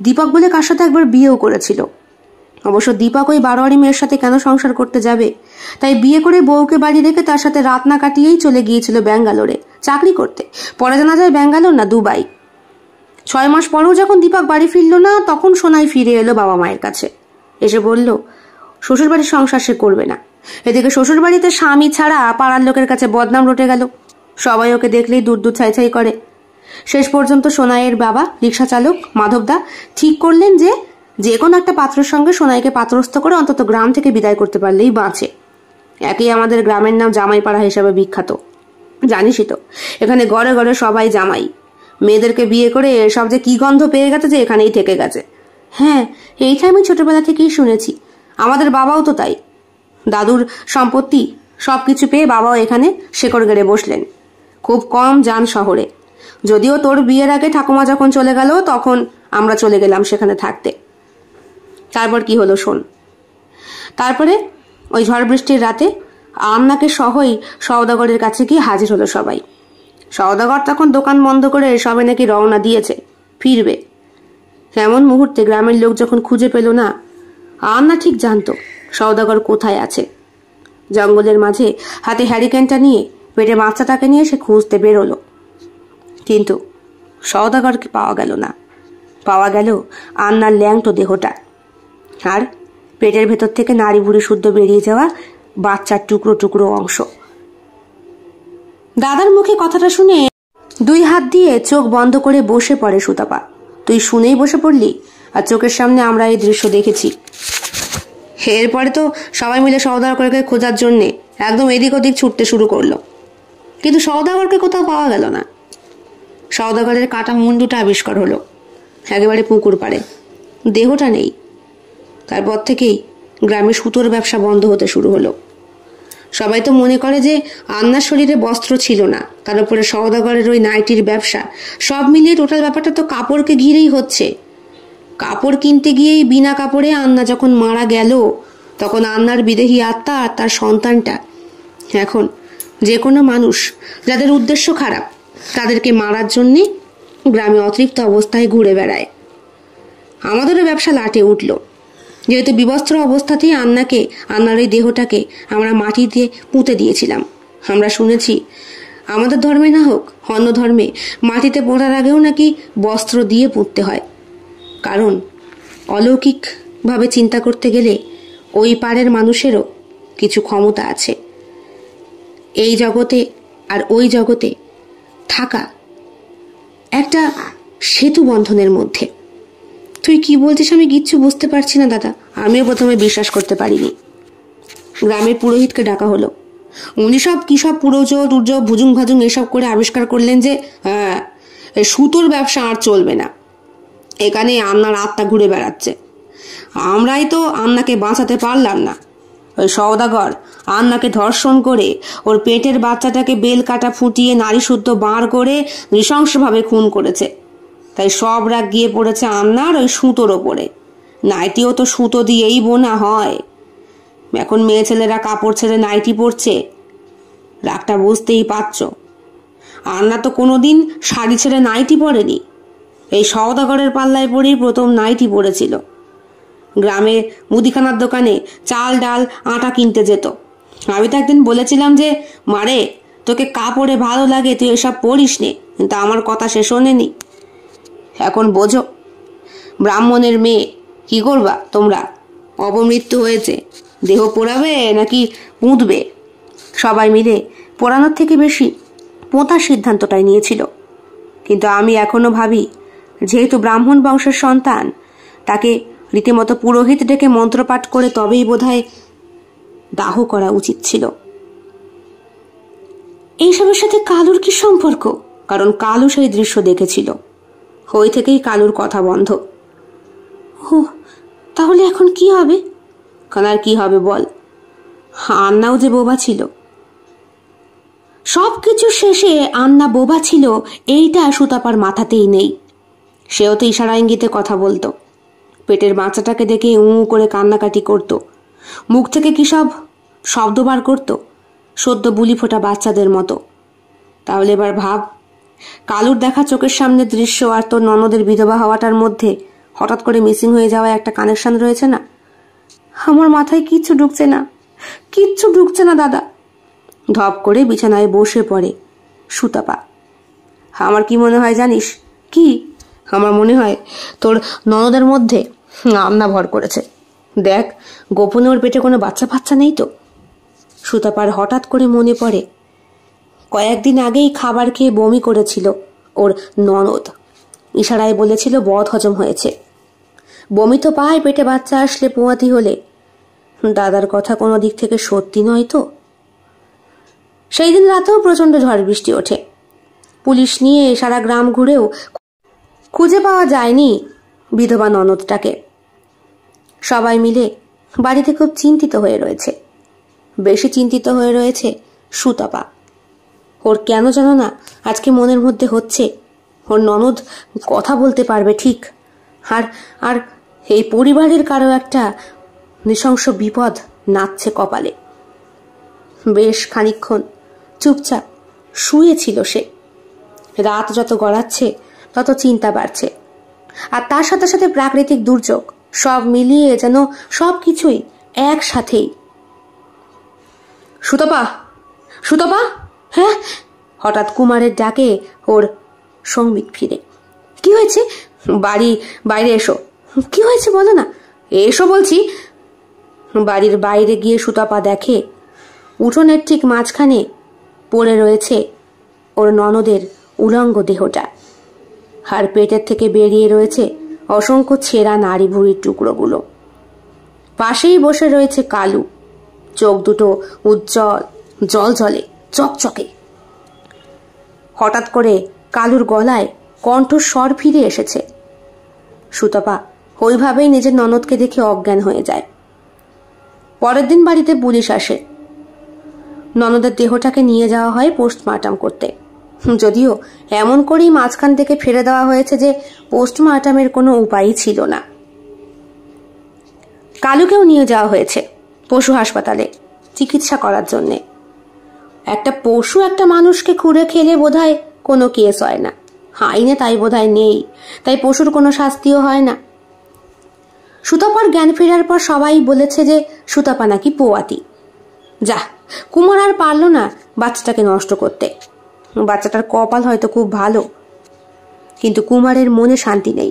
দীপক বলে কার সাথে একবার বিয়েও করেছিল। অবশ্য দীপক ওই 12 মেয়ের সাথে কেন সংসার করতে যাবে, তাই বিয়ে করে বউকে বাড়ি রেখে তার সাথে রাত না কাটিয়েই চলে গিয়েছিল ব্যাঙ্গালোরে চাকরি করতে। পরে জানা যায় ব্যাঙ্গালোর না, দুবাই। 6 মাস পরেও যখন দীপক বাড়ি ফিরল না, তখন সোনাই ফিরে এলো বাবা মায়ের কাছে। এসে বলল শ্বশুরবাড়ির সংসার সে করবে না। এদিকে শ্বশুরবাড়িতে স্বামী ছাড়া পাড়ার লোকের কাছে বদনাম রটে গেল। সবাই ওকে দেখলেই দূর দূর ছাই ছাই করে। শেষ পর্যন্ত সোনাইয়ের বাবা রিক্সা চালক মাধবদা ঠিক করলেন যে কোনো একটা পাত্রের সঙ্গে সোনাইকে পাত্রস্থ করে অন্তত গ্রাম থেকে বিদায় করতে পারলেই বাঁচে। একই আমাদের গ্রামের নাম জামাইপাড়া হিসাবে বিখ্যাত। জানিসই তো, এখানে ঘরে ঘরে সবাই জামাই। মেয়েদেরকে বিয়ে করে সব যে কি গন্ধ পেয়ে গেছে যে এখানেই থেকে গেছে। হ্যাঁ, এইটা আমি ছোটবেলা থেকেই শুনেছি। আমাদের বাবাও তো তাই। দাদুর সম্পত্তি সবকিছু পেয়ে বাবাও এখানে শেকড় গেড়ে বসলেন। খুব কম যান শহরে। যদিও তোর বিয়ের আগে ঠাকুমা যখন চলে গেল, তখন আমরা চলে গেলাম সেখানে থাকতে। তারপর কি হলো শোন। তারপরে ওই ঝড় বৃষ্টির রাতে আমনাকে সহই সওদাগরের কাছে গিয়ে হাজির হলো সবাই। সওদাগর তখন দোকান বন্ধ করে সবে নাকি রওনা দিয়েছে, ফিরবে। এমন মুহূর্তে গ্রামের লোক যখন খুঁজে পেল না, আমনা ঠিক জানতো সওদাগর কোথায় আছে। জঙ্গলের মাঝে হাতে হ্যারিকেনটা নিয়ে পেটে বাচ্চাটাকে নিয়ে সে খুঁজতে বেরোলো। কিন্তু সওদাগরকে পাওয়া গেল না। পাওয়া গেল আন্নার ল্যাংটো দেহটা, আর পেটের ভেতর থেকে নাড়ি ভুড়ি শুদ্ধ বেরিয়ে যাওয়া বাচ্চার টুকরো টুকরো অংশ। দাদার মুখে কথাটা শুনে 2 হাত দিয়ে চোখ বন্ধ করে বসে পড়ে সুতাপা। তুই শুনেই বসে পড়লি, আর চোখের সামনে আমরা এই দৃশ্য দেখেছি। এরপরে তো সবাই মিলে সওদাগরকে খোঁজার জন্যে একদম এদিক ওদিক ছুটতে শুরু করলো। কিন্তু সওদাগরকে কোথাও পাওয়া গেল না। সওদাগরের কাটা মুন্ডুটা আবিষ্কার হলো একেবারে পুকুর পাড়ে, দেহটা নেই। তারপর থেকেই গ্রামে সুতোর ব্যবসা বন্ধ হতে শুরু হলো। সবাই তো মনে করে যে আন্নার শরীরে বস্ত্র ছিল না, তার উপরে সওদাগরের ওই নাইটির ব্যবসা, সব মিলিয়ে টোটাল ব্যাপারটা তো কাপড়কে ঘিরেই হচ্ছে। কাপড় কিনতে গিয়েই বিনা কাপড়ে আন্না যখন মারা গেল, তখন আন্নার বিদেহী আত্মা আর তার সন্তানটা এখন যে কোনো মানুষ যাদের উদ্দেশ্য খারাপ তাদেরকে মারার জন্যে গ্রামে অতৃপ্ত অবস্থায় ঘুরে বেড়ায়। আমাদেরও ব্যবসা লাটে উঠল। যেহেতু বিবস্ত্র অবস্থাতেই আন্নার এই দেহটাকে আমরা মাটি দিয়ে পুঁতে দিয়েছিলাম। আমরা শুনেছি আমাদের ধর্মে না হোক অন্য ধর্মে মাটিতে পোঁতার আগেও নাকি বস্ত্র দিয়ে পুঁততে হয়। কারণ অলৌকিকভাবে চিন্তা করতে গেলে ওই পাড়ের মানুষেরও কিছু ক্ষমতা আছে এই জগতে আর ওই জগতে থাকা, একটা সেতু বন্ধনের মধ্যে। তুই কি বলছিস আমি কিচ্ছু বুঝতে পারছি না দাদা। আমিও প্রথমে বিশ্বাস করতে পারিনি। গ্রামের পুরোহিতকে ডাকা হলো। উনি সব কি সব পুরোজো টুর্জো ভুজুং ভাজুং এসব করে আবিষ্কার করলেন যে সুতোর ব্যবসা আর চলবে না, এখানে আন্নার আত্মা ঘুরে বেড়াচ্ছে। আমরাই তো আন্নাকে বাঁচাতে পারলাম না। ওই সওদাগর আন্নাকে ধর্ষণ করে ওর পেটের বাচ্চাটাকে বেল কাটা ফুটিয়ে নারী শুদ্ধ বার করে নৃশংসভাবে খুন করেছে। তাই সব রাগ গিয়ে পড়েছে আন্নার ওই সুতোর ওপরে। নাইটিও তো সুতো দিয়েই বোনা হয়। এখন মেয়ে ছেলেরা কাপড় ছেড়ে নাইটি পরছে, রাগটা বুঝতেই পারছ। আন্না তো কোনোদিন শাড়ি ছেড়ে নাইটি পরেনি। এই সওদাগরের পাল্লায় পরেই প্রথম নাইটি পরেছিল। গ্রামে মুদিখানার দোকানে চাল ডাল আটা কিনতে যেত। আমি তো একদিন বলেছিলাম যে মারে তোকে কাপড়ে ভালো লাগে, তুই এসব পরিস নে, কিন্তু আমার কথা সে শোনেনি। এখন বোঝো, ব্রাহ্মণের মেয়ে, কি করবা তোমরা? অপমৃত্যু হয়েছে, দেহ পোড়াবে নাকি পুঁতবে? সবাই মিলে পোড়ানোর থেকে বেশি পোঁতার সিদ্ধান্তটাই নিয়েছিল। কিন্তু আমি এখনো ভাবি, যেহেতু ব্রাহ্মণ বংশের সন্তান, তাকে রীতিমতো পুরোহিত ডেকে মন্ত্রপাঠ করে তবেই বোধহয় দাহ করা উচিত ছিল। এইসবের সাথে কালুর কি সম্পর্ক? কারণ কালু সেই দৃশ্য দেখেছিল। ওই থেকেই কালুর কথা বন্ধ। ও, তাহলে এখন কি হবে? আর কি হবে বল? আন্নাও যে বোবা ছিল। সবকিছু শেষে আন্না বোবা ছিল এইটা সুতাপার মাথাতেই নেই। সেও তো ইশারা ইঙ্গিতে কথা বলতো। পেটের বাচ্চাটাকে দেখে করে কান্নাকাটি করত। মুখ থেকে কি সব শব্দ বার করত, সদ্য বুলি ফোটা বাচ্চাদের মতো। তাহলে এবার ভাব, কালুর দেখা চোখের সামনে দৃশ্য আর তোর ননদের বিধবা হওয়াটার মধ্যে হঠাৎ করে মিসিং হয়ে যাওয়া একটা কানেকশন রয়েছে না? আমার মাথায় কিচ্ছু ঢুকছে না দাদা। ধপ করে বিছানায় বসে পড়ে সুতাপা। আমার কি মনে হয় জানিস? কি? আমার মনে হয় তোর ননদের মধ্যে আমনা ভর করেছে। দেখ, গোপনে ওর পেটে কোনো বাচ্চা ফাচ্চা নেই তো? সুতপার হঠাৎ করে মনে পড়ে কয়েকদিন আগেই খাবার খেয়ে বমি করেছিল ওর ননদ। ইশারায় বলেছিল বদ হজম হয়েছে। বমি তো পায় পেটে বাচ্চা আসলে, পোয়াতি হলে। দাদার কথা কোনো দিক থেকে সত্যি নয় তো? সেই দিন রাতেও প্রচণ্ড ঝড় বৃষ্টি ওঠে। পুলিশ নিয়ে সারা গ্রাম ঘুরেও খুঁজে পাওয়া যায়নি বিধবা ননদটাকে। সবাই মিলে বাড়িতে খুব চিন্তিত হয়ে রয়েছে। বেশি চিন্তিত হয়ে রয়েছে সুতপা। ওর কেন জানো না আজকে মনের মধ্যে হচ্ছে ওর ননদ কথা বলতে পারবে ঠিক, আর আর এই পরিবারের কারো একটা নৃশংস বিপদ নাচছে কপালে। বেশ খানিকক্ষণ চুপচাপ শুয়েছিল সে। রাত যত গড়াচ্ছে তত চিন্তা বাড়ছে, আর তার সাথে সাথে প্রাকৃতিক দুর্যোগ সব মিলিয়ে যেন সব কিছুই একসাথেই। সুতপা, সুতপা! হ্যাঁ, হঠাৎ কুমারের ডাকে ওর সৌমিক ফিরে। কি হয়েছে? বাইরে এসো। কি হয়েছে বলো না? এসো বলছি। বাড়ির বাইরে গিয়ে সুতপা দেখে উঠোনের ঠিক মাঝখানে পড়ে রয়েছে ওর ননদের উলঙ্গ দেহটা, আর পেটের থেকে বেরিয়ে রয়েছে অসংখ্য ছেঁড়া নাড়ি ভুঁড়ির টুকরোগুলো। পাশেই বসে রয়েছে কালু, চোখ দুটো উজ্জ্বল জলজলে চকচকে। হঠাৎ করে কালুর গলায় কণ্ঠস্বর ফিরে এসেছে। সুতপা ওইভাবেই নিজের ননদকে দেখে অজ্ঞান হয়ে যায়। পরের দিন বাড়িতে পুলিশ আসে। ননদের দেহটাকে নিয়ে যাওয়া হয় পোস্টমর্টম করতে, যদিও এমন করেই মাঝখান থেকে ফেলে দেওয়া হয়েছে যে পোস্টমর্টমের কোনো উপায়ই ছিল না। কালুকেও নিয়ে যাওয়া হয়েছে পশু হাসপাতালে চিকিৎসা করার জন্যে। একটা পশু একটা মানুষকে খুঁড়ে খেলে বোধহয় কোনো কেস হয় না, আইনে তাই বোধহয় নেই, তাই পশুর কোনো শাস্তিও হয় না। সুতপার জ্ঞান ফেরার পর সবাই বলেছে যে সুতপা নাকি পোয়াতি। যা, কুমার আর পারল না বাচ্চাটাকে নষ্ট করতে। বাচ্চাটার কপাল হয়তো খুব ভালো, কিন্তু কুমারের মনে শান্তি নেই।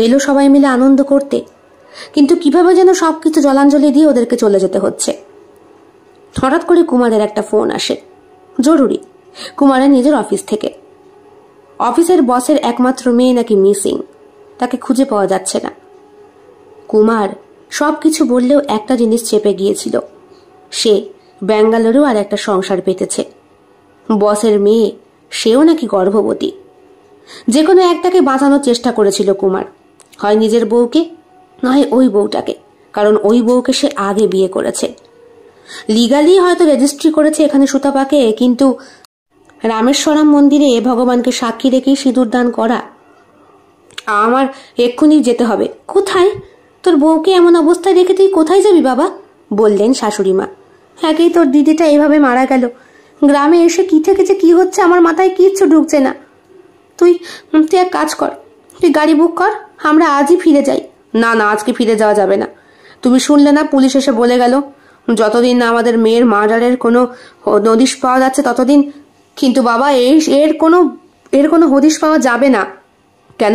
এলো সবাই মিলে আনন্দ করতে, কিন্তু কিভাবে যেন সবকিছু জলাঞ্জলি দিয়ে ওদেরকে চলে যেতে হচ্ছে। হঠাৎ করে কুমারের একটা ফোন আসে, জরুরি, কুমারের নিজের অফিস থেকে। অফিসের বসের একমাত্র মেয়ে নাকি মিসিং, তাকে খুঁজে পাওয়া যাচ্ছে না। কুমার সবকিছু বললেও একটা জিনিস চেপে গিয়েছিল, সে ব্যাঙ্গালোরেও আর একটা সংসার পেতেছে। বসের মেয়ে, সেও নাকি গর্ভবতী। যে কোনো একটাকে বাঁচানোর চেষ্টা করেছিল কুমার, হয় নিজের বউকে নয় ওই বউটাকে, কারণ ওই বউকে সে আগে বিয়ে করেছে। লিগালি হয়তো রেজিস্ট্রি করেছে এখানে সুতপাকে, কিন্তু রামেশ্বরম মন্দিরে ভগবানকে সাক্ষী রেখেই সিঁদুর দান করা। আমার এক্ষুনি যেতে হবে। কোথায়? তোর বউকে এমন অবস্থায় রেখে তুই কোথায় যাবি বাবা? বললেন শাশুড়ি মা। একেই তোর দিদিটা এভাবে মারা গেল, গ্রামে এসে কি থেকে যে কি হচ্ছে আমার মাথায় কিচ্ছু ঢুকছে না। তুই এক কাজ কর, তুই গাড়ি বুক কর, আমরা আজই ফিরে যাই। না না, আজকে ফিরে যাওয়া যাবে না। তুমি শুনলে না, পুলিশ এসে বলে গেল যতদিন না আমাদের মেয়ের মার্ডারের কোনো হদিশ পাওয়া যাচ্ছে ততদিন। কিন্তু বাবা, এর কোনো হদিশ পাওয়া যাবে না। কেন?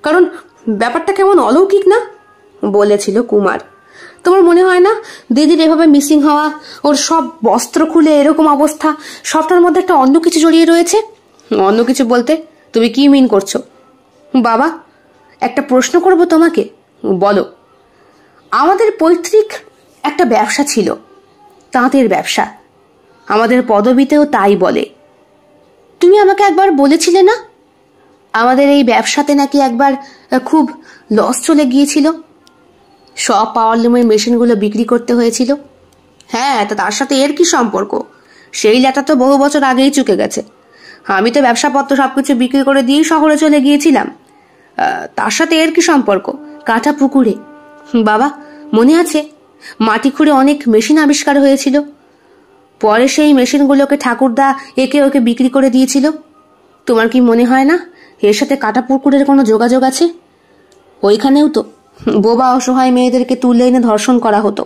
কারণ ব্যাপারটা কেমন অলৌকিক না, বলেছিল কুমার। তোমার মনে হয় না দিদির এভাবে মিসিং হওয়া, ওর সব বস্ত্র খুলে এরকম অবস্থা, সবটার মধ্যে একটা অন্য কিছু জড়িয়ে রয়েছে? অন্য কিছু বলতে তুমি কি মিন করছো? বাবা, একটা প্রশ্ন করব তোমাকে, বলো। আমাদের পৈতৃক একটা ব্যবসা ছিল, তাঁতের ব্যবসা, আমাদের পদবিতেও তাই বলে। তুমি আমাকে একবার বলেছিলে না আমাদের এই ব্যবসাতে নাকি একবার খুব লস চলে গিয়েছিল, সব পাওয়ারলুমের মেশিনগুলো বিক্রি করতে হয়েছিল? হ্যাঁ, তার সাথে এর কি সম্পর্ক? সেই লেটা তো বহু বছর আগেই চুকে গেছে। আমি তো ব্যবসাপত্র সবকিছু বিক্রি করে দিয়েই শহরে চলে গিয়েছিলাম। তার সাথে এর কি সম্পর্ক? কাঁটা পুকুরে বাবা, মনে আছে মাটি খুঁড়ে অনেক মেশিন আবিষ্কার হয়েছিল, পরে সেই মেশিনগুলোকে ঠাকুরদা একে ওকে বিক্রি করে দিয়েছিল। তোমার কি মনে হয় না এর সাথে কাঁটা পুকুরের কোনো যোগাযোগ আছে? ওইখানেও তো বোবা অসহায় মেয়েদেরকে তুলে এনে ধর্ষণ করা হতো,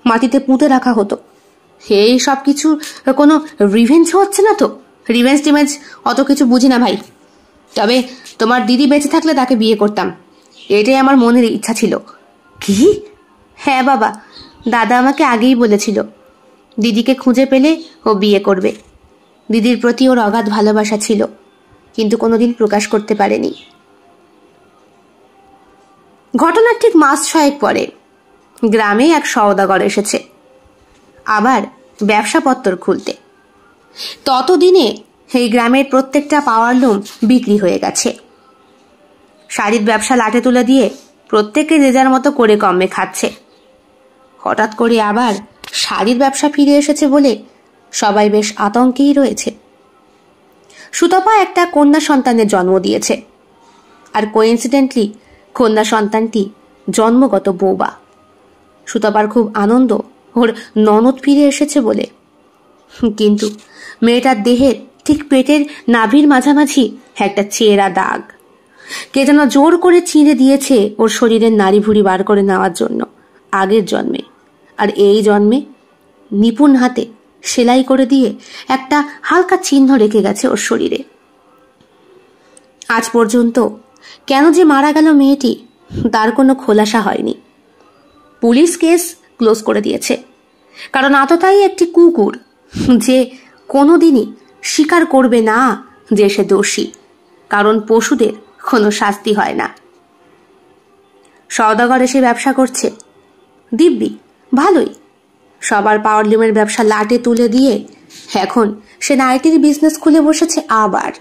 মাটিতে পুঁতে রাখা হতো। এই সব কিছু কোনো রিভেঞ্জ হচ্ছে না তো? রিভেঞ্জ টিভেঞ্জ অত কিছু বুঝি না ভাই, তবে তোমার দিদি বেঁচে থাকলে তাকে বিয়ে করতাম, এটাই আমার মনের ইচ্ছা ছিল। কি? হ্যাঁ বাবা, দাদা আমাকে আগেই বলেছিল দিদিকে খুঁজে পেলে ও বিয়ে করবে। দিদির প্রতি ওর অগাধ ভালোবাসা ছিল, কিন্তু কোনোদিন প্রকাশ করতে পারেনি। ঘটনার ঠিক মাস 6 পরে গ্রামে এক সওদাগর এসেছে, আবার ব্যবসাপত্র খুলতে। ততদিনে এই গ্রামের প্রত্যেকটা পাওয়ার লুম বিক্রি হয়ে গেছে। শাড়ির ব্যবসা লাটে তুলে দিয়ে প্রত্যেকে যে যার মতো করে কমে খাচ্ছে। হঠাৎ করে আবার শাড়ির ব্যবসা ফিরে এসেছে বলে সবাই বেশ আতঙ্কেই রয়েছে। সুতপা একটা কন্যা সন্তানের জন্ম দিয়েছে, আর কোইন্সিডেন্টলি কন্যা সন্তানটি জন্মগত বোবা। সুতপার খুব আনন্দ ওর ননদ ফিরে এসেছে বলে, কিন্তু মেয়েটার দেহের ঠিক পেটের নাভির মাঝামাঝি একটা চেরা দাগ। কে যেন জোর করে চিঁড়ে দিয়েছে ওর শরীরের নাড়ি ভুড়ি বার করে নেওয়ার জন্য আগের জন্মে, আর এই জন্মে নিপুণ হাতে সেলাই করে দিয়ে একটা হালকা চিহ্ন রেখে গেছে ওর শরীরে। আজ পর্যন্ত কেন যে মারা গেল মেয়েটি তার কোনো খোলাসা হয়নি। পুলিশ কেস ক্লোজ করে দিয়েছে, কারণ আততায়ী একটি কুকুর যে কোনোদিনই স্বীকার করবে না যে সে দোষী, কারণ পশুদের কোনো শাস্তি হয় না। সওদাগর এসে ব্যবসা করছে দিব্যি, ভালোই। সবার পাওয়ারলুমের ব্যবসা লাটে তুলে দিয়ে এখন সে নাইটির বিজনেস খুলে বসেছে আবার।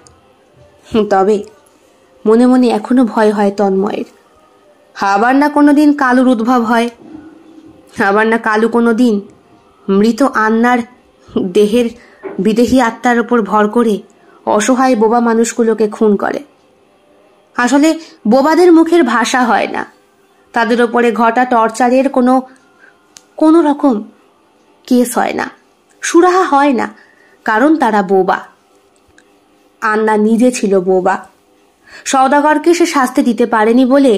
তবে মনে মনে এখনো ভয় হয় তন্ময়ের। আবার না কোনোদিন কালুর উদ্ভব হয়, আবার না কালু কোনোদিন মৃত আন্নার দেহের বিদেহী আত্মার ওপর ভর করে অসহায় বোবা মানুষগুলোকে খুন করে। আসলে বোবাদের মুখের ভাষা হয় না, তাদের ওপরে ঘটা টর্চারের কোনো রকম কেস হয় না, সুরাহা হয় না, কারণ তারা বোবা। আন্না নিজে ছিল বোবা। সওদাগরকে সে শাস্তি দিতে পারেনি বলে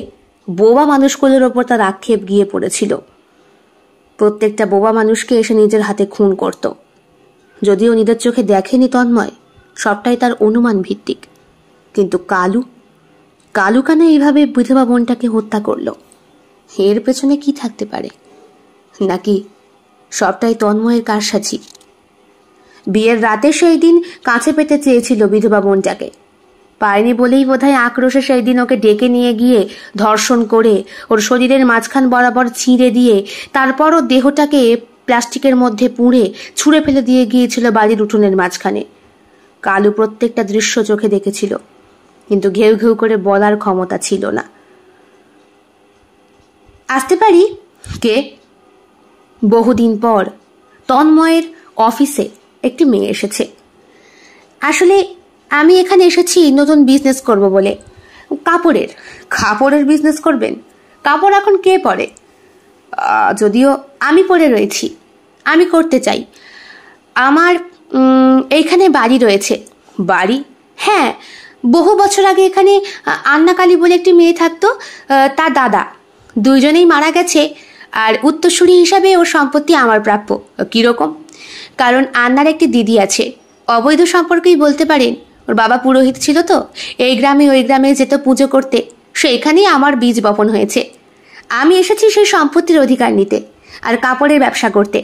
বোবা মানুষগুলোর ওপর তার আক্ষেপ গিয়ে পড়েছিল। প্রত্যেকটা বোবা মানুষকে এসে নিজের হাতে খুন করত। যদিও নিজের চোখে দেখেনি তন্ময়, সবটাই তার অনুমান ভিত্তিক। কিন্তু কালু কেন এইভাবে বিধবা বোনটাকে হত্যা করলো? এর পেছনে কি থাকতে পারে? নাকি সবটাই তন্ময়ের কারসাজি? বিয়ের রাতে সেই দিন কাছে পেতে চেয়েছিল বিধবা বোনটাকে, পায়নি বলেই বোধহয় আক্রোশে সেই দিন ওকে ডেকে নিয়ে গিয়ে ধর্ষণ করে ওর শরীরের মাঝখান বরাবর ছিঁড়ে দিয়ে তারপরও দেহটাকে প্লাস্টিকের মধ্যে পুড়ে ছুঁড়ে ফেলে দিয়ে গিয়েছিল বাড়ির উঠোনের মাঝখানে। কালু প্রত্যেকটা দৃশ্য চোখে দেখেছিল, কিন্তু ঘেউ ঘেউ করে বলার ক্ষমতা ছিল না। আসতে পারি? কে? বহুদিন পর তন্ময়ের অফিসে একটি মেয়ে এসেছে। আসলে আমি এখানে এসেছি নতুন বিজনেস করব বলে। কাপড়ের বিজনেস করবেন? কাপড় এখন কে পরে? যদিও আমি পরে রয়েছি, আমি করতে চাই। আমার এইখানে বাড়ি রয়েছে। বাড়ি? হ্যাঁ, বহু বছর আগে এখানে আন্নাকালী বলে একটি মেয়ে থাকতো, তার দাদা। দুইজনেই মারা গেছে, আর উত্তরসূরি হিসাবে ওর সম্পত্তি আমার প্রাপ্য। কিরকম? কারণ আন্নার একটি দিদি আছে, অবৈধ সম্পর্কেই বলতে পারেন। ওর বাবা পুরোহিত ছিল তো, এই গ্রামে ওই গ্রামে যেত পুজো করতে, সেইখানেই আমার বীজ বপন হয়েছে। আমি এসেছি সেই সম্পত্তির অধিকার নিতে আর কাপড়ের ব্যবসা করতে।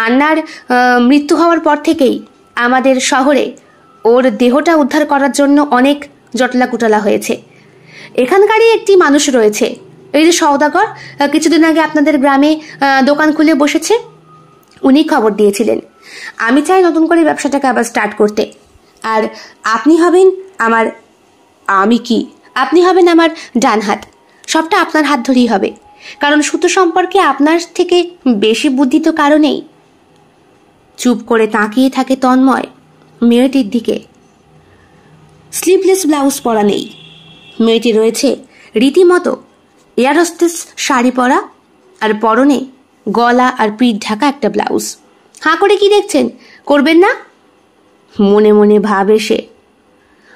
আন্নার মৃত্যু হওয়ার পর থেকেই আমাদের শহরে ওর দেহটা উদ্ধার করার জন্য অনেক জটলা কুটলা হয়েছে। এখানকারই একটি মানুষ রয়েছে, এই যে সওদাগর, কিছুদিন আগে আপনাদের গ্রামে দোকান খুলে বসেছে, উনি খবর দিয়েছিলেন। আমি চাই নতুন করে ব্যবসাটাকে আবার স্টার্ট করতে। আর আপনি হবেন আমার আপনি হবেন আমার ডান হাত। সবটা আপনার হাত ধরেই হবে, কারণ সুতো সম্পর্কে আপনার থেকে বেশি বুদ্ধি তো কারো নেই। চুপ করে তাকিয়ে থাকে তন্ময় মেয়েটির দিকে। স্লিভলেস ব্লাউজ পরা নেই, মেয়েটি রয়েছে রীতিমতো এয়ার হোস্টেস শাড়ি পরা, আর পরনে গলা আর পিঠ ঢাকা একটা ব্লাউজ। হাঁ করে কি দেখছেন? করবেন না? মনে মনে ভাবে সে।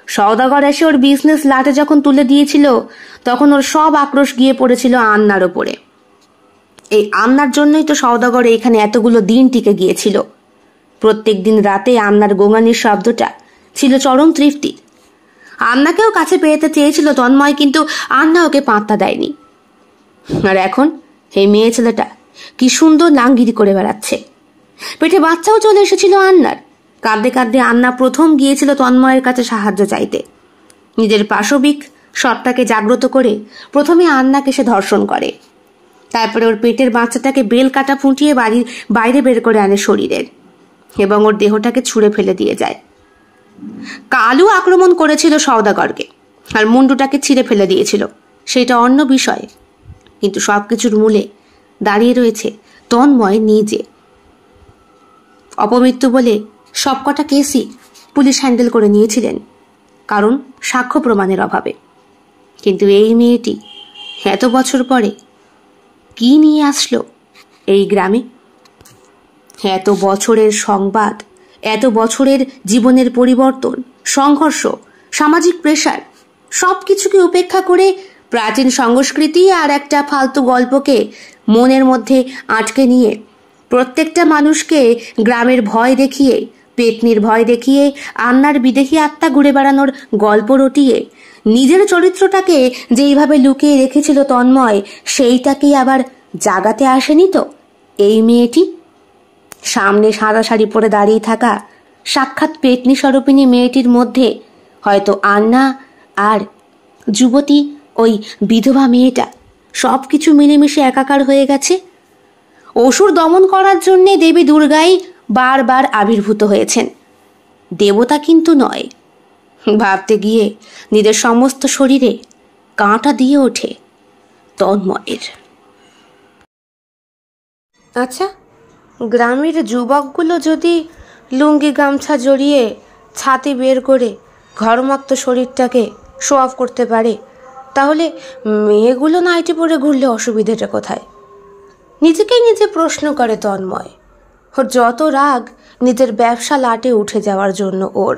সওদাগর এসে ওর বিজনেস লাটে যখন তুলে দিয়েছিল, তখন ওর সব আক্রোশ গিয়ে পড়েছিল আন্নার ওপরে। এই আন্নার জন্যই তো সওদাগর এখানে এতগুলো দিন টিকে গিয়েছিল। প্রত্যেক দিন রাতে আন্নার গোঙানির শব্দটা ছিল চরম তৃপ্তির। আন্নাকেও কাছে পেতে চেয়েছিল তন্ময়, কিন্তু আন্না ওকে পাত্তা দেয়নি। আর এখন এই মেয়ে ছেলেটা কি সুন্দর লাঙ্গিরি করে বেড়াচ্ছে। পেটে বাচ্চাও চলে এসেছিল আন্নার। কাঁদতে কাঁদতে আন্না প্রথম গিয়েছিল তন্ময়ের কাছে সাহায্য চাইতে। নিজের পাশবিক সত্তাকে জাগ্রত করে প্রথমে আন্নাকে সে ধর্ষণ করে, তারপরে ওর পেটের বাচ্চাটাকে বেল কাটা ফুটিয়ে বাড়ির বাইরে বের করে আনে শরীরের, এবং ওর দেহটাকে ছুঁড়ে ফেলে দিয়ে যায়। কালু আক্রমণ করেছিল সওদাগরকে আর মুন্ডুটাকে ছিঁড়ে ফেলে দিয়েছিল, সেটা অন্য বিষয়। কিন্তু সবকিছুর মূলে দাঁড়িয়ে রয়েছে তন্ময় নিজে। অপমৃত্যু বলে সবকটা কেসই পুলিশ হ্যান্ডেল করে নিয়েছিলেন, কারণ সাক্ষ্য প্রমাণের অভাবে। কিন্তু এই মেয়েটি এত বছর পরে কি নিয়ে আসলো এই গ্রামে? এত বছরের সংবাদ, এত বছরের জীবনের পরিবর্তন, সংঘর্ষ, সামাজিক প্রেশার, সব কিছুকে উপেক্ষা করে প্রাচীন সংস্কৃতি আর একটা ফালতু গল্পকে মনের মধ্যে আটকে নিয়ে প্রত্যেকটা মানুষকে গ্রামের ভয় দেখিয়ে, পেতনির ভয় দেখিয়ে, আন্নার বিদেহী আত্মা ঘুরে বেড়ানোর গল্প রটিয়ে নিজের চরিত্রটাকে যেইভাবে লুকিয়ে রেখেছিল তন্ময়, সেইটাকেই আবার জাগাতে আসেনি তো এই মেয়েটি? সামনে সাদা শাড়ি পরে দাঁড়িয়ে থাকা সাক্ষাৎ পেতনি স্বরূপিণী মেয়েটির মধ্যে হয়তো আন্না আর যুবতী ওই বিধবা মেয়েটা সব কিছু মিলেমিশে একাকার হয়ে গেছে। অসুর দমন করার জন্যে দেবী দুর্গাই বারবার আবির্ভূত হয়েছেন, দেবতা কিন্তু নয়। ভাবতে গিয়ে নিজের সমস্ত শরীরে কাঁটা দিয়ে ওঠে তন্ময়ের। আচ্ছা, গ্রামের যুবকগুলো যদি লুঙ্গি গামছা জড়িয়ে ছাতি বের করে ঘরমাক্ত শরীরটাকে শো অফ করতে পারে, তাহলে মেয়েগুলো নাইটি পরে ঘুরলে অসুবিধাটা কোথায়? নিজেকেই নিজে প্রশ্ন করে তন্ময়। ওর যত রাগ নিজের ব্যবসা লাটে উঠে যাওয়ার জন্য ওর।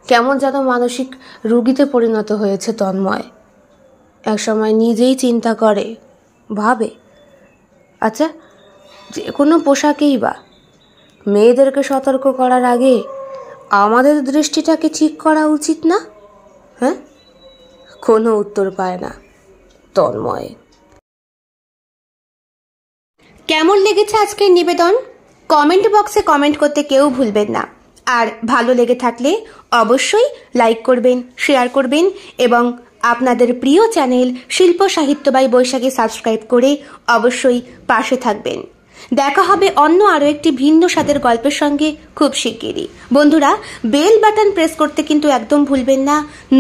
কেমন যেন মানসিক রোগীতে পরিণত হয়েছে তন্ময়। একসময় নিজেই চিন্তা করে, ভাবে, আচ্ছা যে কোনো পোশাকেই বা মেয়েদেরকে সতর্ক করার আগে আমাদের দৃষ্টিটাকে ঠিক করা উচিত না? হ্যাঁ? কোনো উত্তর পায় না তন্ময়। কেমন লেগেছে আজকের নিবেদন? কমেন্ট বক্সে কমেন্ট করতে কেউ ভুলবেন না। আর ভালো লেগে থাকলে অবশ্যই লাইক করবেন, শেয়ার করবেন এবং আপনাদের প্রিয় চ্যানেল শিল্প সাহিত্য বাই বৈশাখী সাবস্ক্রাইব করে অবশ্যই পাশে থাকবেন। দেখা হবে অন্য আরও একটি ভিন্ন স্বাদের গল্পের সঙ্গে খুব শিগগিরই। বন্ধুরা, বেল বাটন প্রেস করতে কিন্তু একদম ভুলবেন না,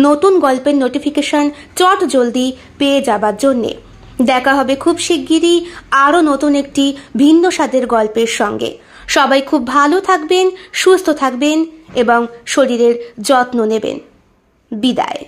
নতুন গল্পের নোটিফিকেশন চট জলদি পেয়ে যাবার জন্যে। দেখা হবে খুব শিগগিরই আরও নতুন একটি ভিন্ন স্বাদের গল্পের সঙ্গে। সবাই খুব ভালো থাকবেন, সুস্থ থাকবেন এবং শরীরের যত্ন নেবেন। বিদায়।